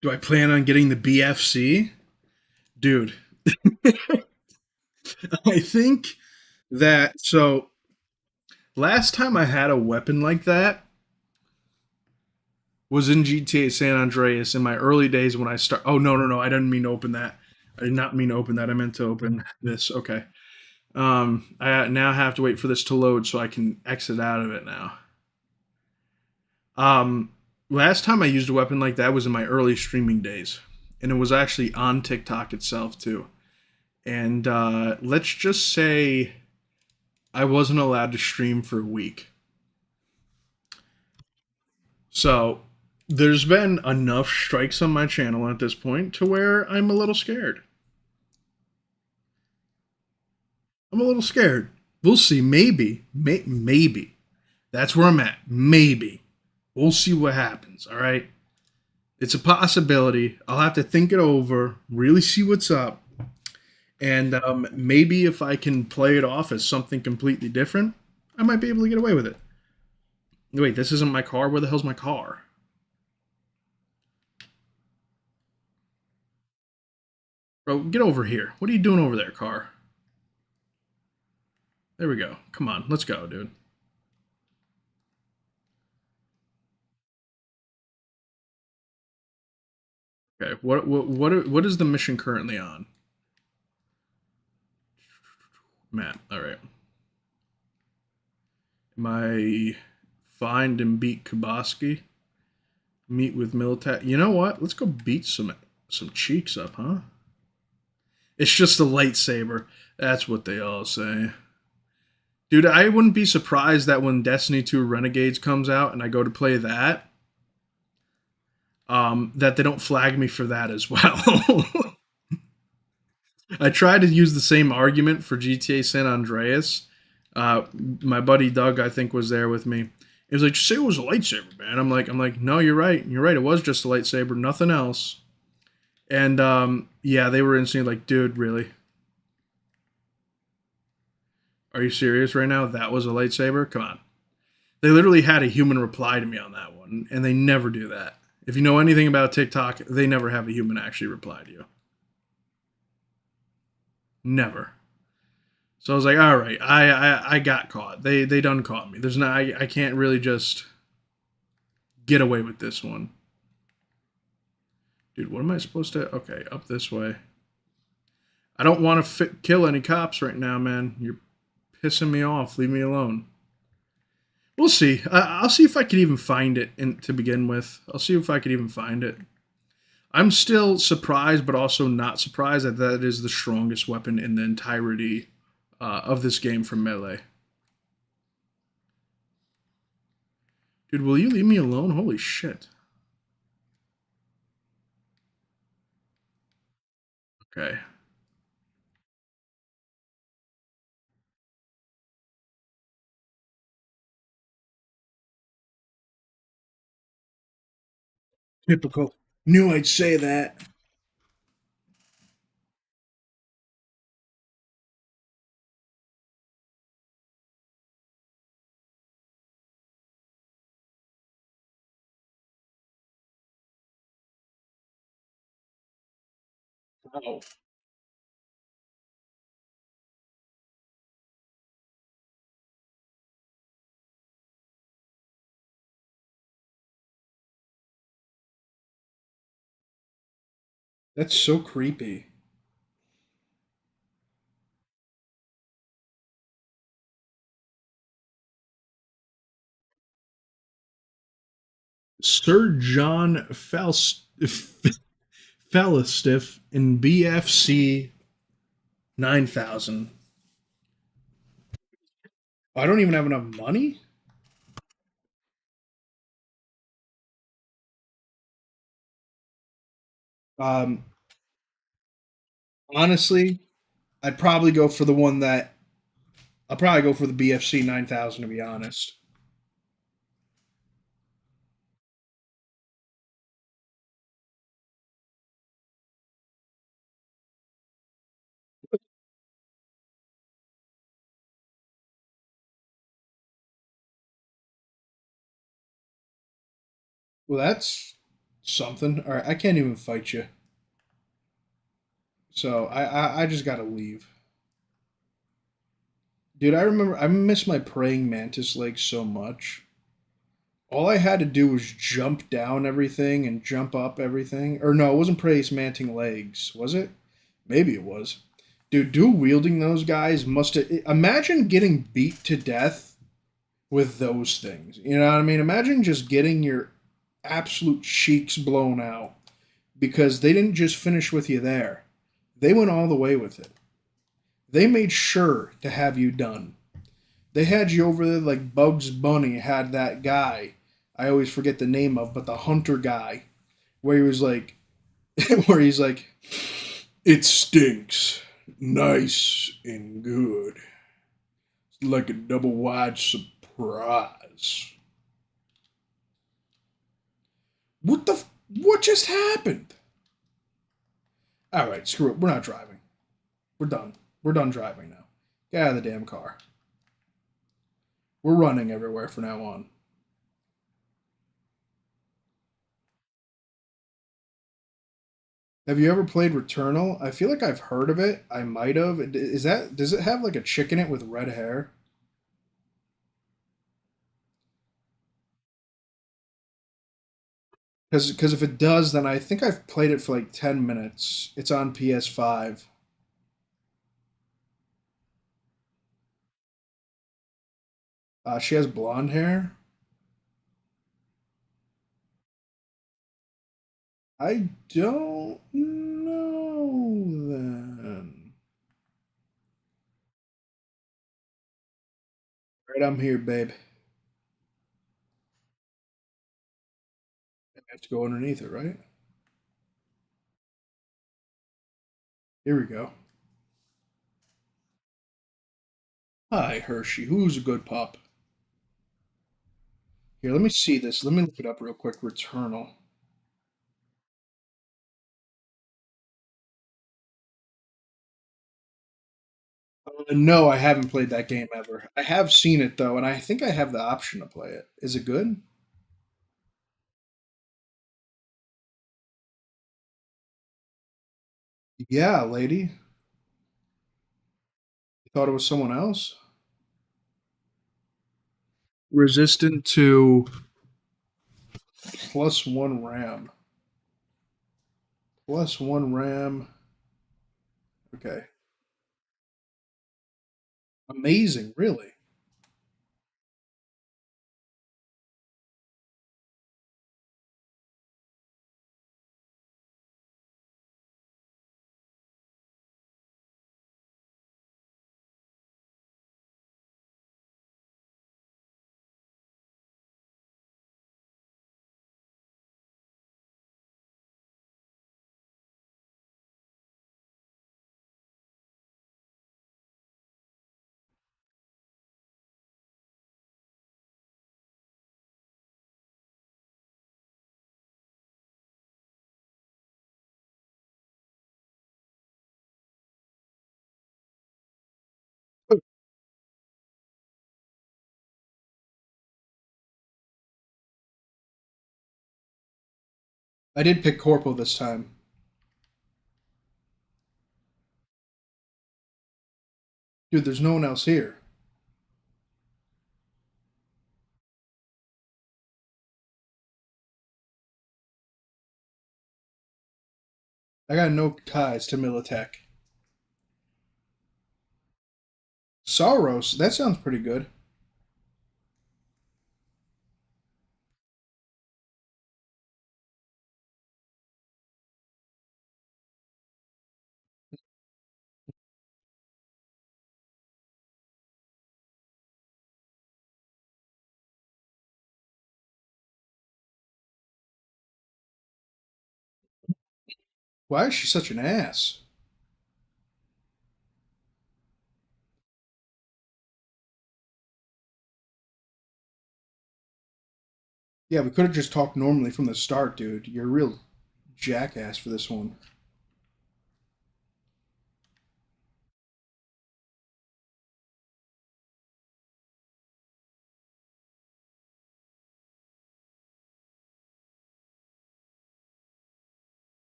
Do I plan on getting the BFC? Dude, I think that so last time I had a weapon like that was in GTA San Andreas in my early days when I start. Oh no, I didn't mean to open that. I did not mean to open that. I meant to open this. Okay. I now have to wait for this to load so I can exit out of it now. Um, last time I used a weapon like that was in my early streaming days, and it was actually on TikTok itself too. And let's just say I wasn't allowed to stream for a week. So there's been enough strikes on my channel at this point to where I'm a little scared. I'm a little scared. We'll see. Maybe. That's where I'm at. Maybe. We'll see what happens. All right. It's a possibility. I'll have to think it over, really see what's up. And maybe if I can play it off as something completely different, I might be able to get away with it. Wait, this isn't my car. Where the hell's my car? Bro, get over here. What are you doing over there, car? There we go. Come on, let's go, dude. Okay, what is the mission currently on? Map. All right. My find and beat Kuboski. Meet with Militat. You know what? Let's go beat some cheeks up, huh? It's just a lightsaber. That's what they all say. Dude, I wouldn't be surprised that when Destiny 2 Renegades comes out and I go to play that, that they don't flag me for that as well. I tried to use the same argument for GTA San Andreas. My buddy Doug, I think, was there with me. He was like, "Just say it was a lightsaber, man." I'm like, no, you're right. You're right. It was just a lightsaber, nothing else. And yeah, they were instantly like, "Dude, really? Are you serious right now? That was a lightsaber? Come on." They literally had a human reply to me on that one, and they never do that. If you know anything about TikTok, they never have a human actually reply to you. Never. So I was like, all right, I got caught. They done caught me. There's not I can't really just get away with this one. Dude, what am I supposed to? Okay, up this way. I don't want to kill any cops right now, man. You're pissing me off. Leave me alone. We'll see. I'll see if I can even find it to begin with. I'll see if I can even find it. I'm still surprised, but also not surprised that that is the strongest weapon in the entirety of this game from Melee. Dude, will you leave me alone? Holy shit. Okay. Typical. Knew I'd say that. Oh, that's so creepy. Sir John Falstaff in BFC 9000. I don't even have enough money. Um, Honestly, I'd probably go for the one that I'll probably go for the BFC 9000 to be honest. Well, that's something. All right, I can't even fight you, so I just gotta leave, dude. I remember I miss my praying mantis legs so much. All I had to do was jump down everything and jump up everything. Or no, it wasn't praying manting legs, was it? Maybe it was. Dude, dual wielding those guys must have. Imagine getting beat to death with those things. You know what I mean? Imagine just getting your absolute cheeks blown out because they didn't just finish with you there. They went all the way with it. They made sure to have you done. They had you over there like Bugs Bunny had that guy. I always forget the name of, but the hunter guy, where he was like, where he's like, it stinks, nice and good, like a double wide surprise. What the? What just happened? All right, screw it. We're not driving. We're done. We're done driving now. Get out of the damn car. We're running everywhere from now on. Have you ever played Returnal? I feel like I've heard of it. I might have. Is that does it have like a chick in it with red hair? Because if it does, then I think I've played it for like 10 minutes. It's on PS5. She has blonde hair. I don't know then. Right, I'm here, babe. I have to go underneath it, right? Here we go. Hi, Hershey. Who's a good pup? Here, let me see this. Let me look it up real quick. Returnal. No, I haven't played that game ever. I have seen it though, and I think I have the option to play it. Is it good? Yeah, lady. You thought it was someone else? Resistant to +1 RAM. +1 RAM. Okay. Amazing, really. I did pick Corpo this time. Dude, there's no one else here. I got no ties to Militech. Saros, that sounds pretty good. Why is she such an ass? Yeah, we could have just talked normally from the start, dude. You're a real jackass for this one.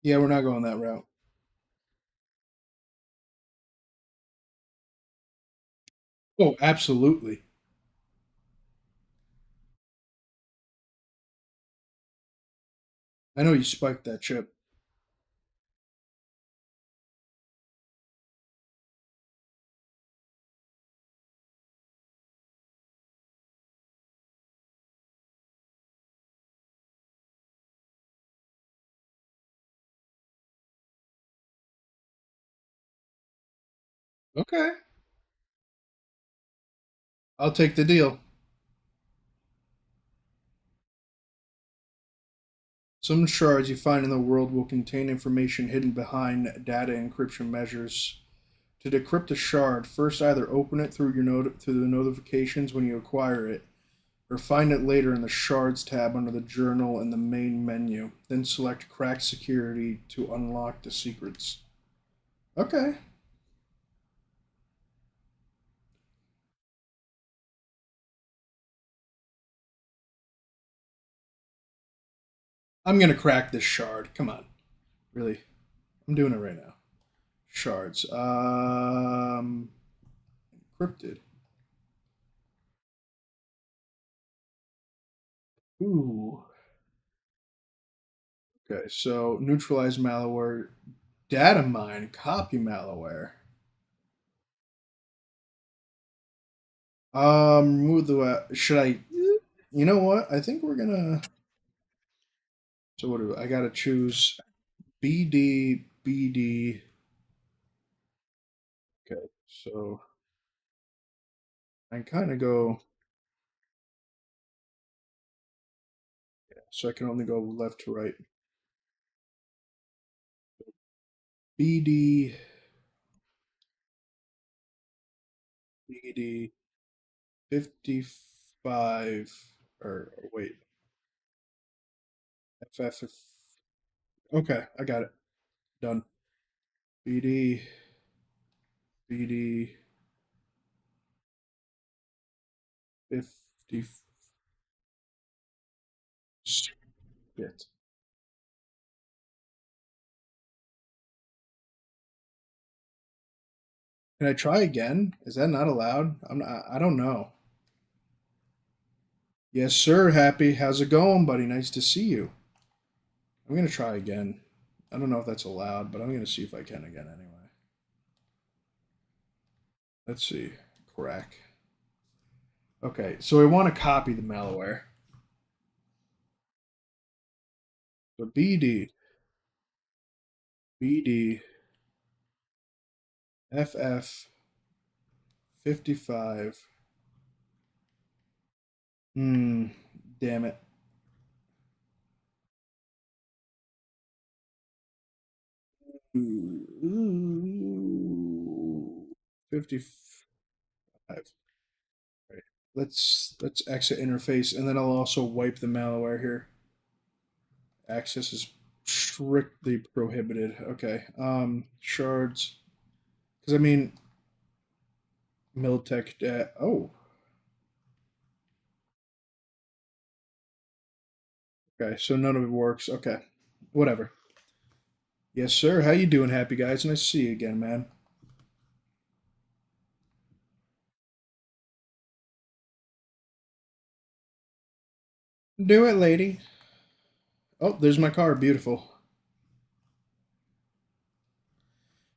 Yeah, we're not going that route. Oh, absolutely. I know you spiked that chip. Okay. I'll take the deal. Some shards you find in the world will contain information hidden behind data encryption measures. To decrypt a shard, first either open it through through the notifications when you acquire it, or find it later in the Shards tab under the journal in the main menu. Then select Crack Security to unlock the secrets. Okay. I'm gonna crack this shard. Come on. Really. I'm doing it right now. Shards. Encrypted. Ooh. Okay, so neutralize malware, data mine, copy malware. Remove the. Should I? You know what? I think we're gonna. So what do I gotta choose? BD, BD. Okay, so I kind of go. So I can only go left to right. BD, BD, 55. Or wait, FF. Okay, I got it. Done. BD, BD, 50. Shit. Can I try again? Is that not allowed? I don't know. Yes, sir. Happy. How's it going, buddy? Nice to see you. I'm gonna try again. I don't know if that's allowed, but I'm gonna see if I can again anyway. Let's see. Crack. Okay, so we want to copy the malware. So BD, FF 55. Hmm. Damn it. Ooh. 55. Right. Let's exit interface, and then I'll also wipe the malware here. Access is strictly prohibited. Okay. Shards. Because I mean, Miltech. Oh, Okay, so none of it works. Okay, whatever. Yes, sir. How you doing, happy guys? Nice to see you again, man. Do it, lady. Oh, there's my car. Beautiful.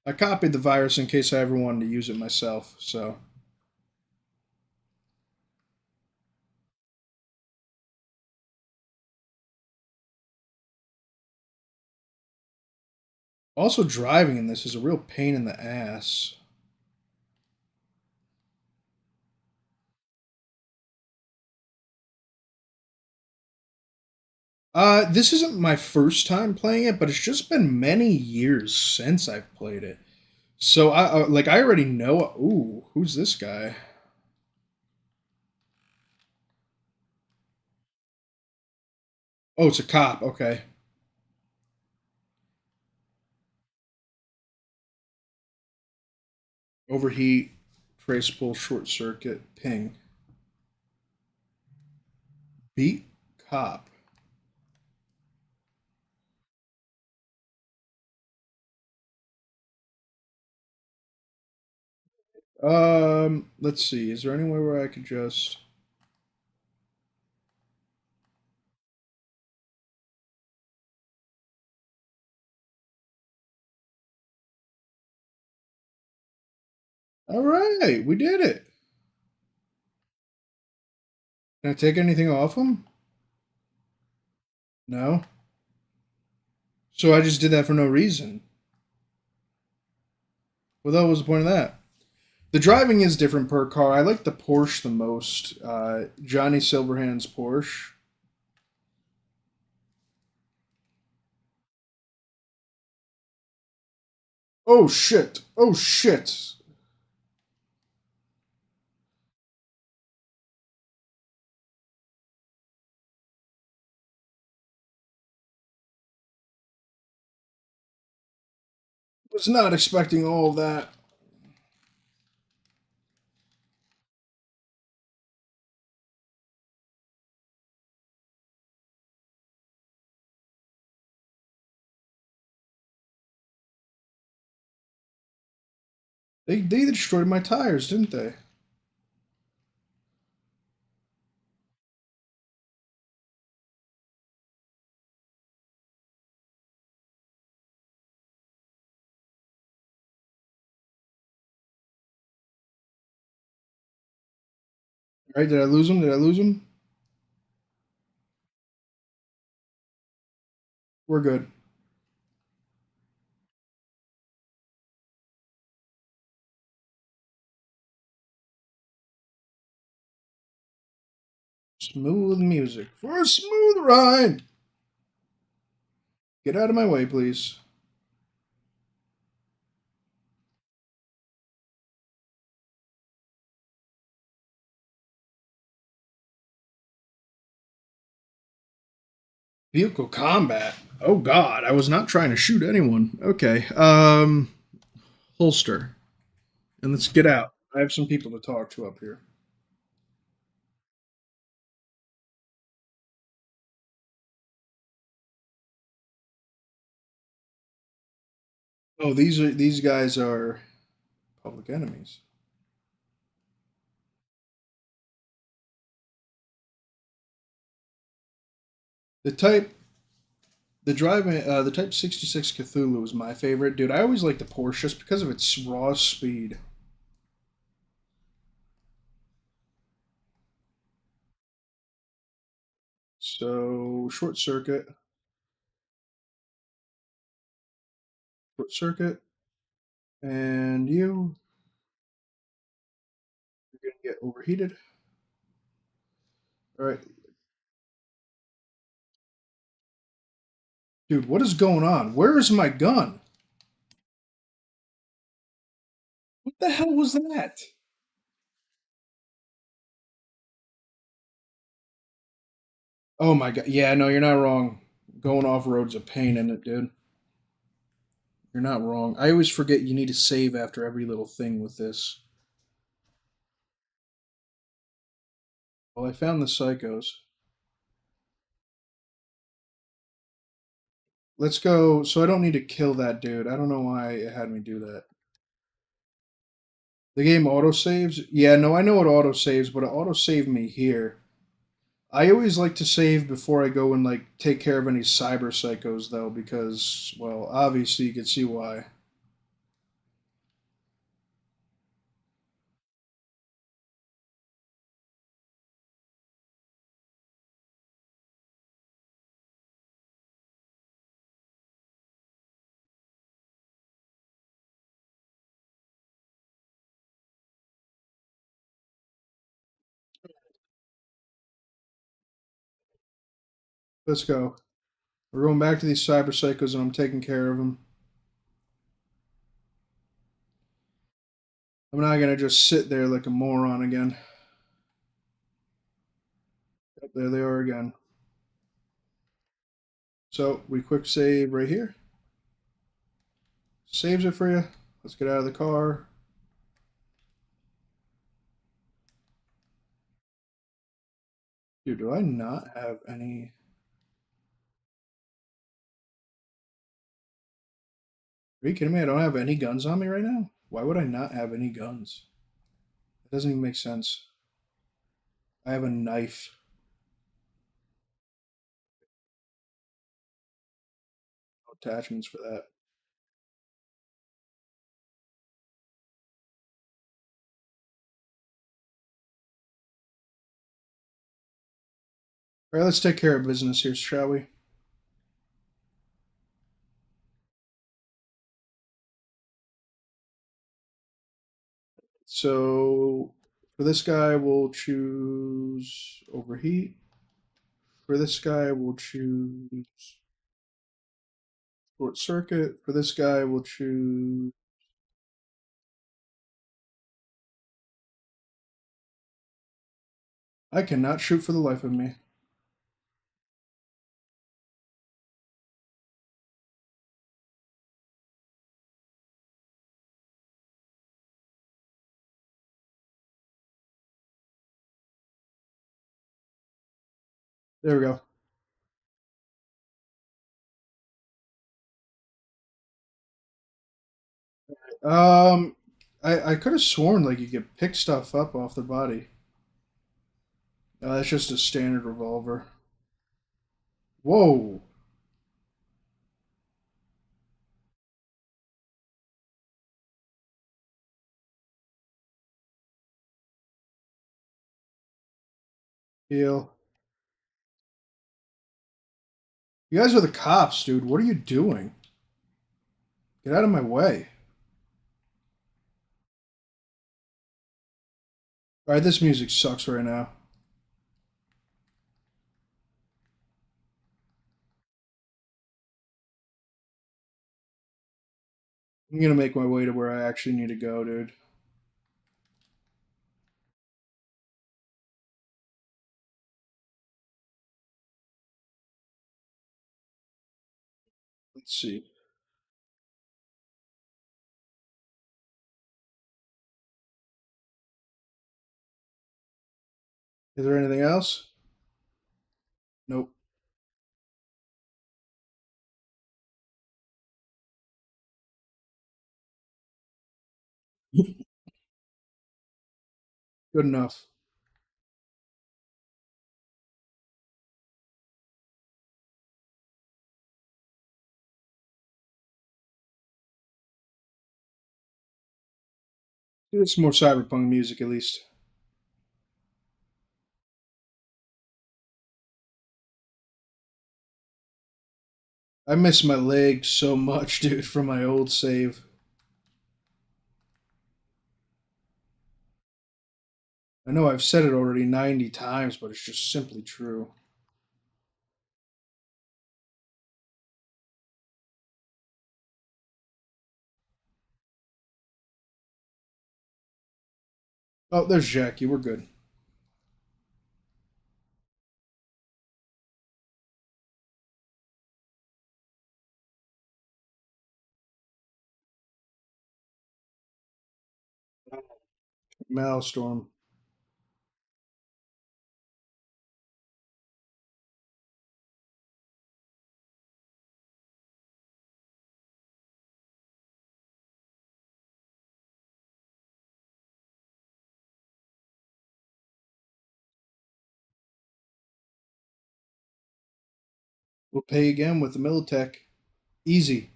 I copied the virus in case I ever wanted to use it myself. So, also driving in this is a real pain in the ass. This isn't my first time playing it, but it's just been many years since I've played it. So I already know. Ooh, who's this guy? Oh, it's a cop. Okay. Overheat, trace pull, short circuit, ping, beat cop. Let's see. Is there anywhere where I could just? All right, we did it. Can I take anything off him? No. So I just did that for no reason. Well, that was the point of that. The driving is different per car. I like the Porsche the most. Johnny Silverhand's Porsche. Oh shit! Oh shit! Was not expecting all of that. They destroyed my tires, didn't they? Right? Did I lose them? Did I lose them? We're good. Smooth music for a smooth ride. Get out of my way, please. Vehicle combat. Oh God, I was not trying to shoot anyone. Okay. Holster, and let's get out. I have some people to talk to up here. Oh, these guys are public enemies. The type, the Type 66 Cthulhu was my favorite, dude. I always liked the Porsche just because of its raw speed. So short circuit, and you're gonna get overheated. All right, dude. What is going on? Where is my gun? What the hell was that? Oh my God. Yeah, no, you're not wrong. Going off road's a pain in it, dude. You're not wrong. I always forget you need to save after every little thing with this. Well, I found the psychos. let's go. So I don't need to kill that dude. I don't know why it had me do that. The game auto saves. Yeah, no, I know it auto saves, but it auto saved me here. I always like to save before I go and like take care of any cyber psychos though, because well, obviously you can see why. Let's go. We're going back to these cyber psychos, and I'm taking care of them. I'm not gonna just sit there like a moron again. Yep, there they are again. So we quick save right here. Saves it for you. Let's get out of the car. Dude, do I not have any? Are you kidding me? I don't have any guns on me right now. Why would I not have any guns? It doesn't even make sense. I have a knife. No attachments for that. All right, let's take care of business here, shall we? So for this guy, we'll choose overheat. For this guy, we'll choose short circuit. For this guy, we'll choose. I cannot shoot for the life of me. There we go. Um, I could have sworn like you could pick stuff up off the body. That's just a standard revolver. Whoa. Heal. You guys are the cops, dude. What are you doing? Get out of my way. All right, this music sucks right now. I'm gonna make my way to where I actually need to go, dude. Let's see. Is there anything else? Nope. Good enough. Get some more cyberpunk music at least. I miss my legs so much, dude, from my old save. I know I've said it already 90 times, but it's just simply true. Oh, there's Jackie. We're good. Maelstrom. We'll pay again with the Militech. Easy.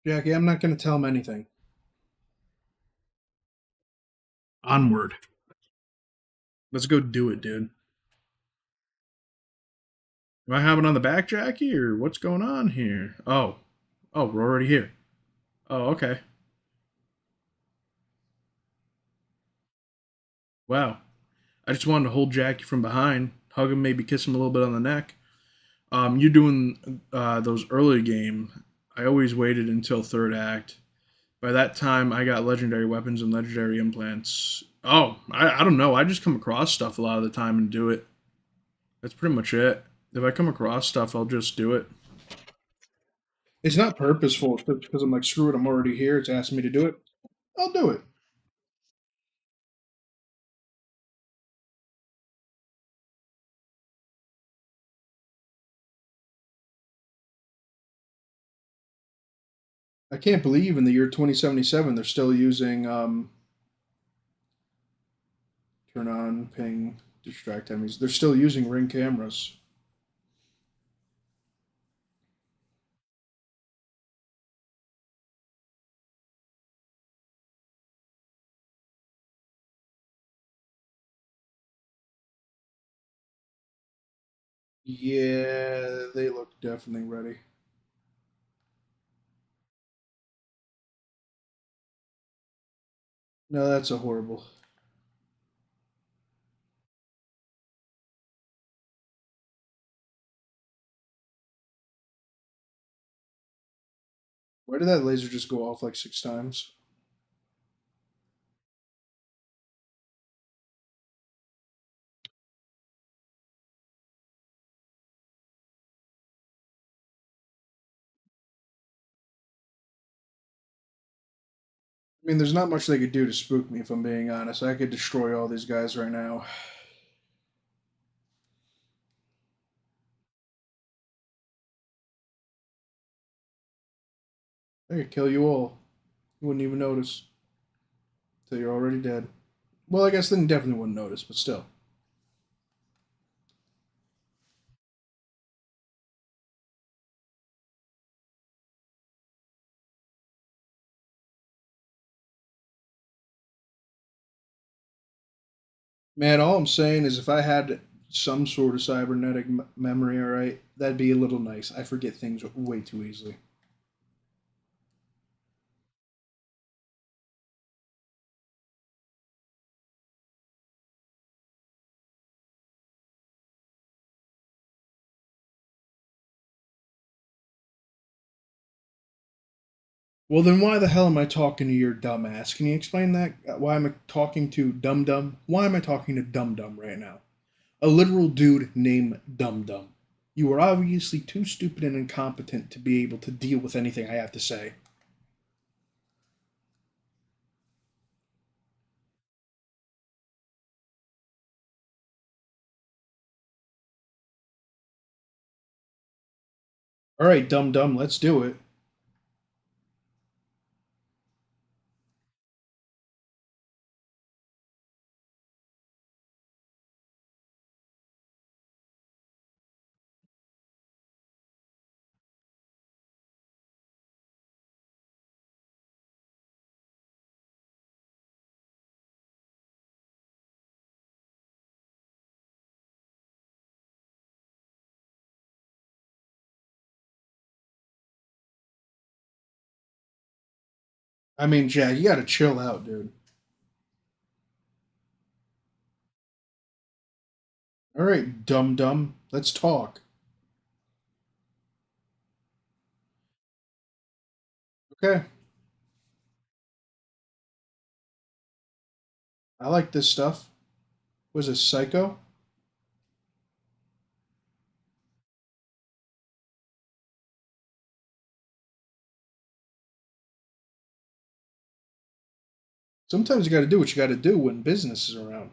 Jackie, I'm not going to tell him anything. Onward. Let's go do it, dude. Am I having on the back, Jackie, or what's going on here? Oh, we're already here. Oh, okay. Wow. I just wanted to hold Jackie from behind, hug him, maybe kiss him a little bit on the neck. You doing those early game? I always waited until third act. By that time, I got legendary weapons and legendary implants. Oh, I don't know. I just come across stuff a lot of the time and do it. That's pretty much it. If I come across stuff, I'll just do it. It's not purposeful. It's just because I'm like, screw it, I'm already here. It's asking me to do it. I'll do it. I can't believe in the year 2077 they're still using turn on, ping, distract enemies. They're still using ring cameras. Yeah, they look definitely ready. No, that's a horrible. Why did that laser just go off like 6 times? I mean, there's not much they could do to spook me, if I'm being honest. I could destroy all these guys right now. I could kill you all. You wouldn't even notice till you're already dead. Well, I guess then you definitely wouldn't notice, but still. Man, all I'm saying is if I had some sort of cybernetic memory, all right, that'd be a little nice. I forget things way too easily. Well, then why the hell am I talking to your dumbass? Can you explain that? Why am I talking to Dum Dum? Why am I talking to Dum Dum right now? A literal dude named Dum Dum. You are obviously too stupid and incompetent to be able to deal with anything I have to say. All right, Dum Dum, let's do it. I mean, Jack, you gotta chill out, dude. All right, Dum Dum, let's talk. Okay, I like this stuff. Was it Psycho? Sometimes you got to do what you got to do when business is around.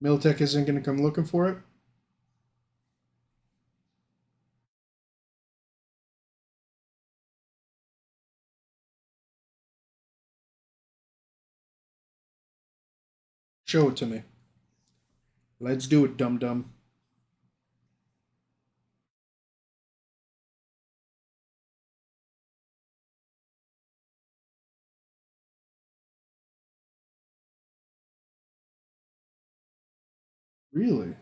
Miltech isn't going to come looking for it. Show it to me. Let's do it, dum dum. Really?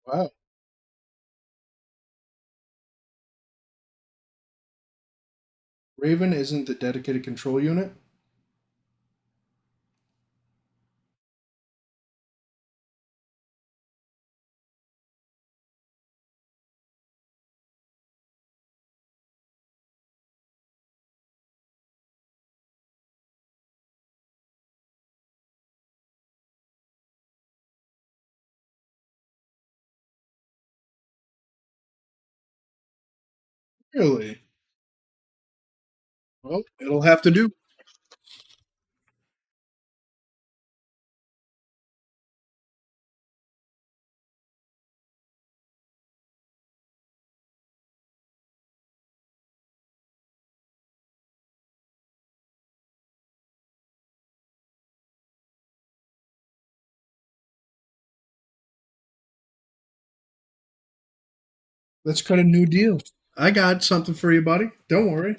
Wow. Raven isn't the dedicated control unit? Really? Well, it'll have to do. Let's cut a new deal. I got something for you, buddy. Don't worry.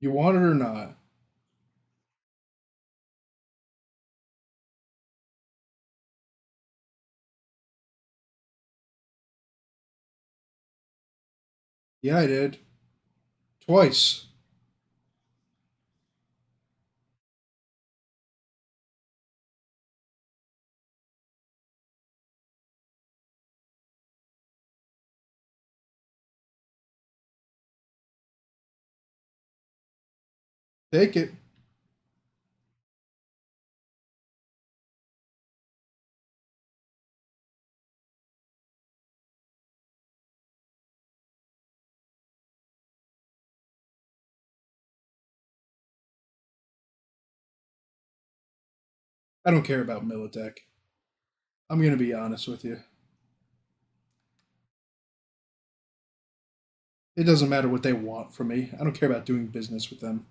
You want it or not? Yeah, I did. Twice. Take it. I don't care about Militech. I'm going to be honest with you. It doesn't matter what they want from me. I don't care about doing business with them.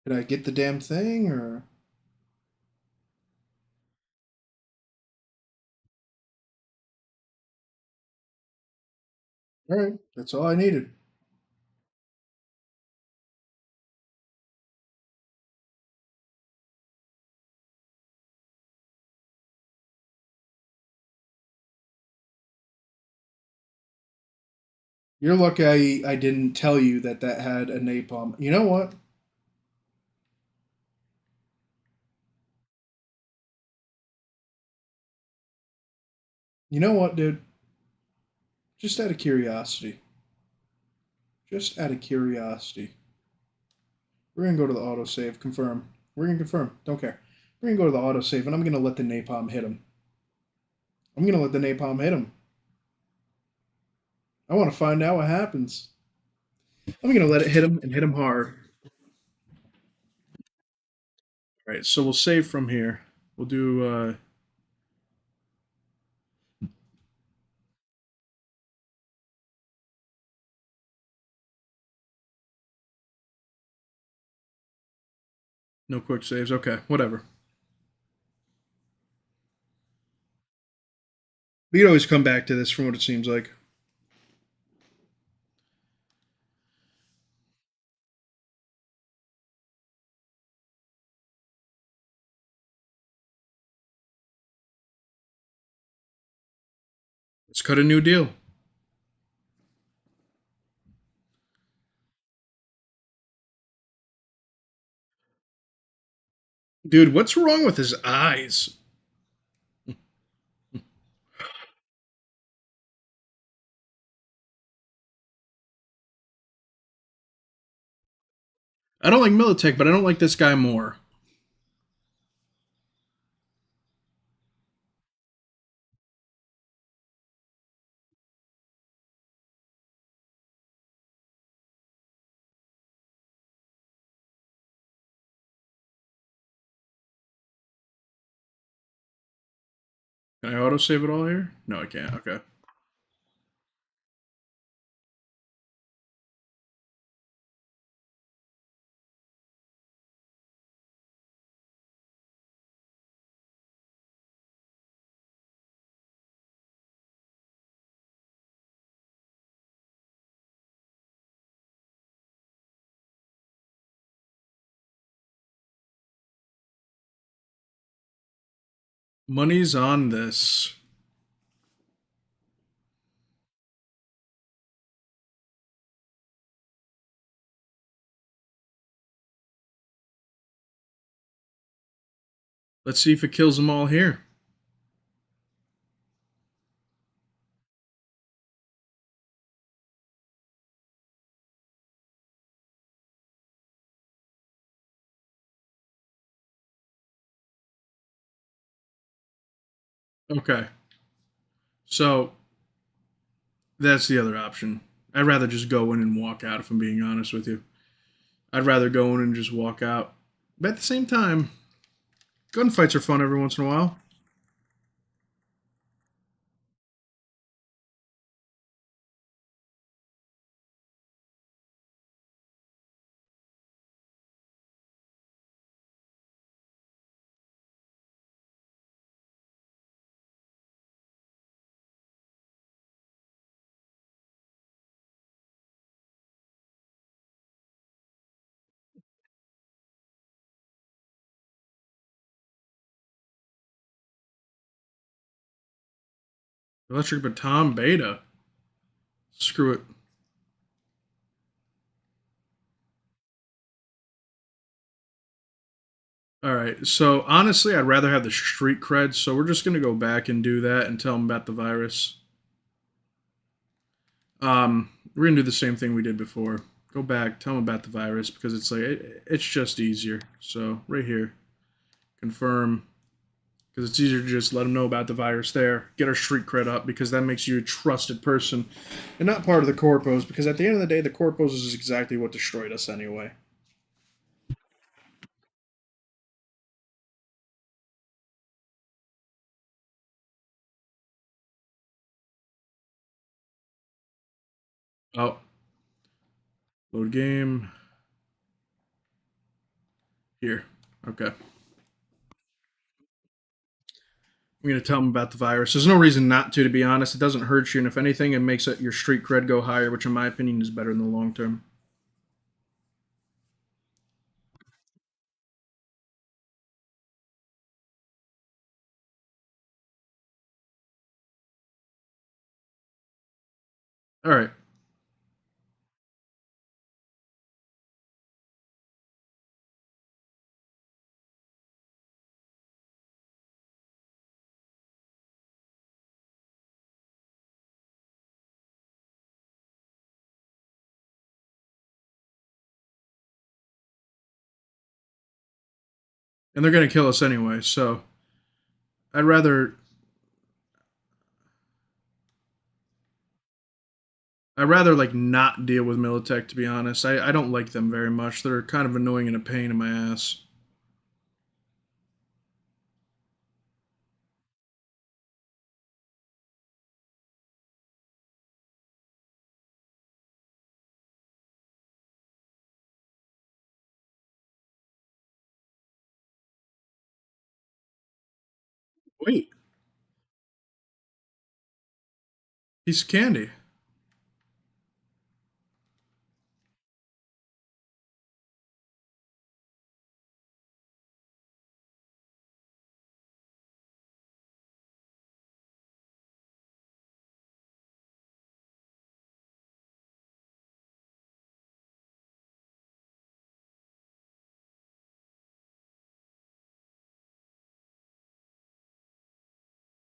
Can I get the damn thing or? All right, that's all I needed. You're lucky I didn't tell you that that had a napalm. You know what? You know what, dude? Just out of curiosity. Just out of curiosity. We're gonna go to the autosave. Confirm. We're gonna confirm. Don't care. We're gonna go to the autosave, and I'm gonna let the napalm hit him. I'm gonna let the napalm hit him. I want to find out what happens. I'm gonna let it hit him and hit him hard. All right, so we'll save from here. We'll do no quick saves. Okay, whatever. We can always come back to this from what it seems like. Let's cut a new deal. Dude, what's wrong with his eyes? I don't like Militech, but I don't like this guy more. Can I autosave it all here? No, I can't. Okay. Money's on this. Let's see if it kills them all here. Okay. So that's the other option. I'd rather just go in and walk out if I'm being honest with you. I'd rather go in and just walk out. But at the same time, gunfights are fun every once in a while. Electric Baton Beta. Screw it. All right. So honestly, I'd rather have the street cred. So we're just gonna go back and do that and tell them about the virus. We're gonna do the same thing we did before. Go back, tell them about the virus because it's like it's just easier. So right here, confirm because it's easier to just let them know about the virus there. Get our street cred up because that makes you a trusted person and not part of the corpos. Because at the end of the day, the corpos is exactly what destroyed us anyway. Oh, load game here. Okay. I'm going to tell them about the virus. There's no reason not to be honest. It doesn't hurt you, and if anything, it makes it, your street cred go higher, which in my opinion is better in the long term. All right. And they're going to kill us anyway, so I'd rather I'd rather like not deal with Militech, to be honest. I don't like them very much. They're kind of annoying and a pain in my ass. Wait, piece of candy.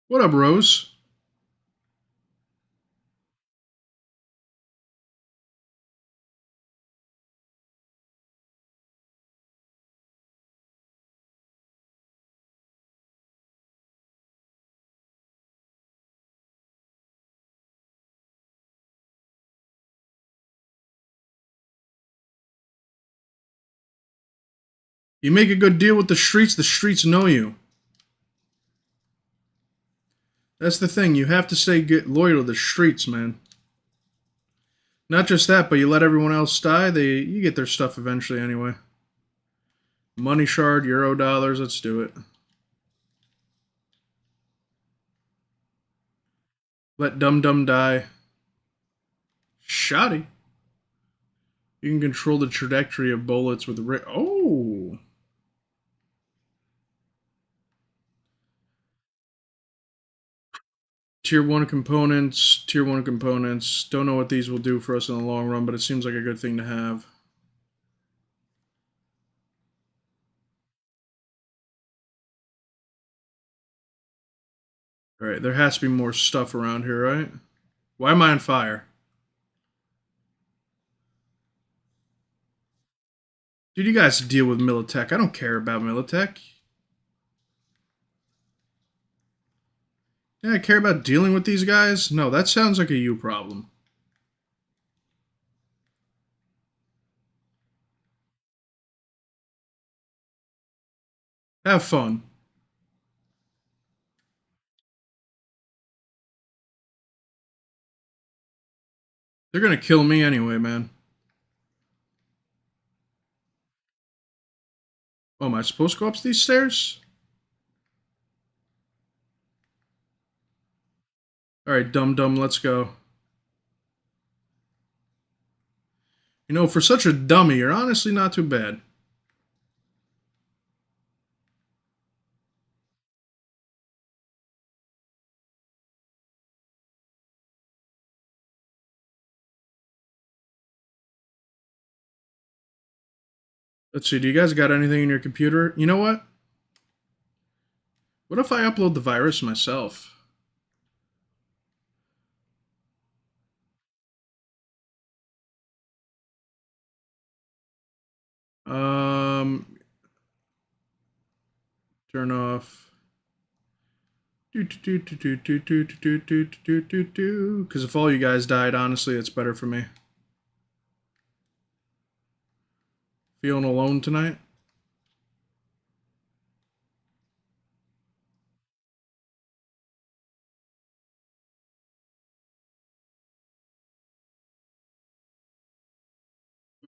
What up, Rose? You make a good deal with the streets know you. That's the thing. You have to stay get loyal to the streets, man. Not just that, but you let everyone else die. You get their stuff eventually anyway. Money shard, euro dollars. Let's do it. Let Dum Dum die. Shoddy. You can control the trajectory of bullets with oh. Tier 1 components. Tier 1 components. Don't know what these will do for us in the long run, but it seems like a good thing to have. Alright, there has to be more stuff around here, right? Why am I on fire? Dude, you guys deal with Militech. I don't care about Militech. Yeah, I care about dealing with these guys? No, that sounds like a you problem. Have fun. They're gonna kill me anyway, man. Oh, am I supposed to go up these stairs? Alright, dum dum, let's go. You know, for such a dummy, you're honestly not too bad. Let's see, do you guys got anything in your computer? You know what? What if I upload the virus myself? Um, turn off. Because if all you guys died, honestly, it's better for me. Feeling alone tonight?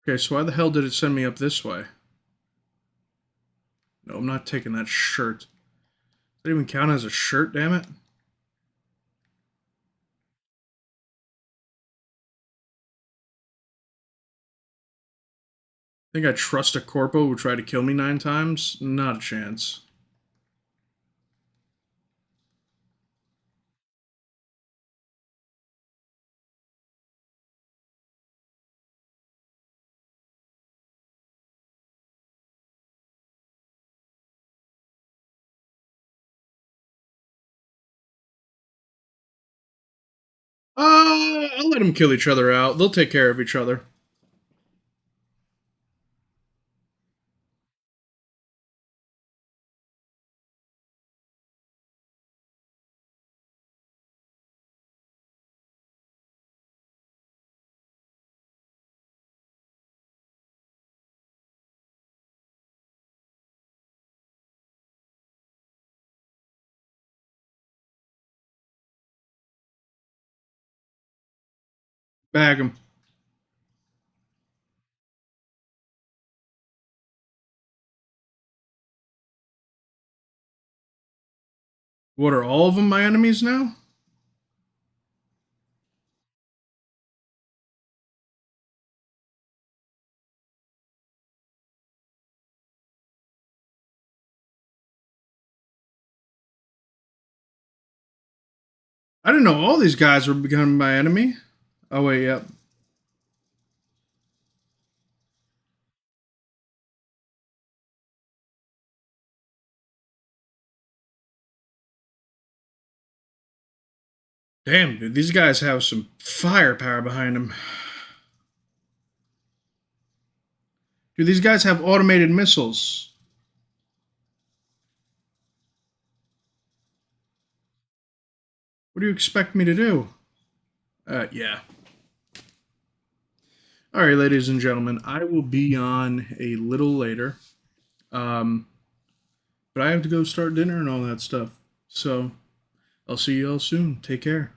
Okay, so why the hell did it send me up this way? No, I'm not taking that shirt. Does that even count as a shirt, damn it? Think I trust a corpo who tried to kill me 9 times? Not a chance. I'll let them kill each other out. They'll take care of each other. Bag them. What, are all of them my enemies now? I didn't know all these guys were becoming my enemy. Oh wait, yep. Damn, dude, these guys have some firepower behind them. Dude, these guys have automated missiles. What do you expect me to do? Yeah. All right, ladies and gentlemen, I will be on a little later. Um, but I have to go start dinner and all that stuff. So I'll see you all soon. Take care.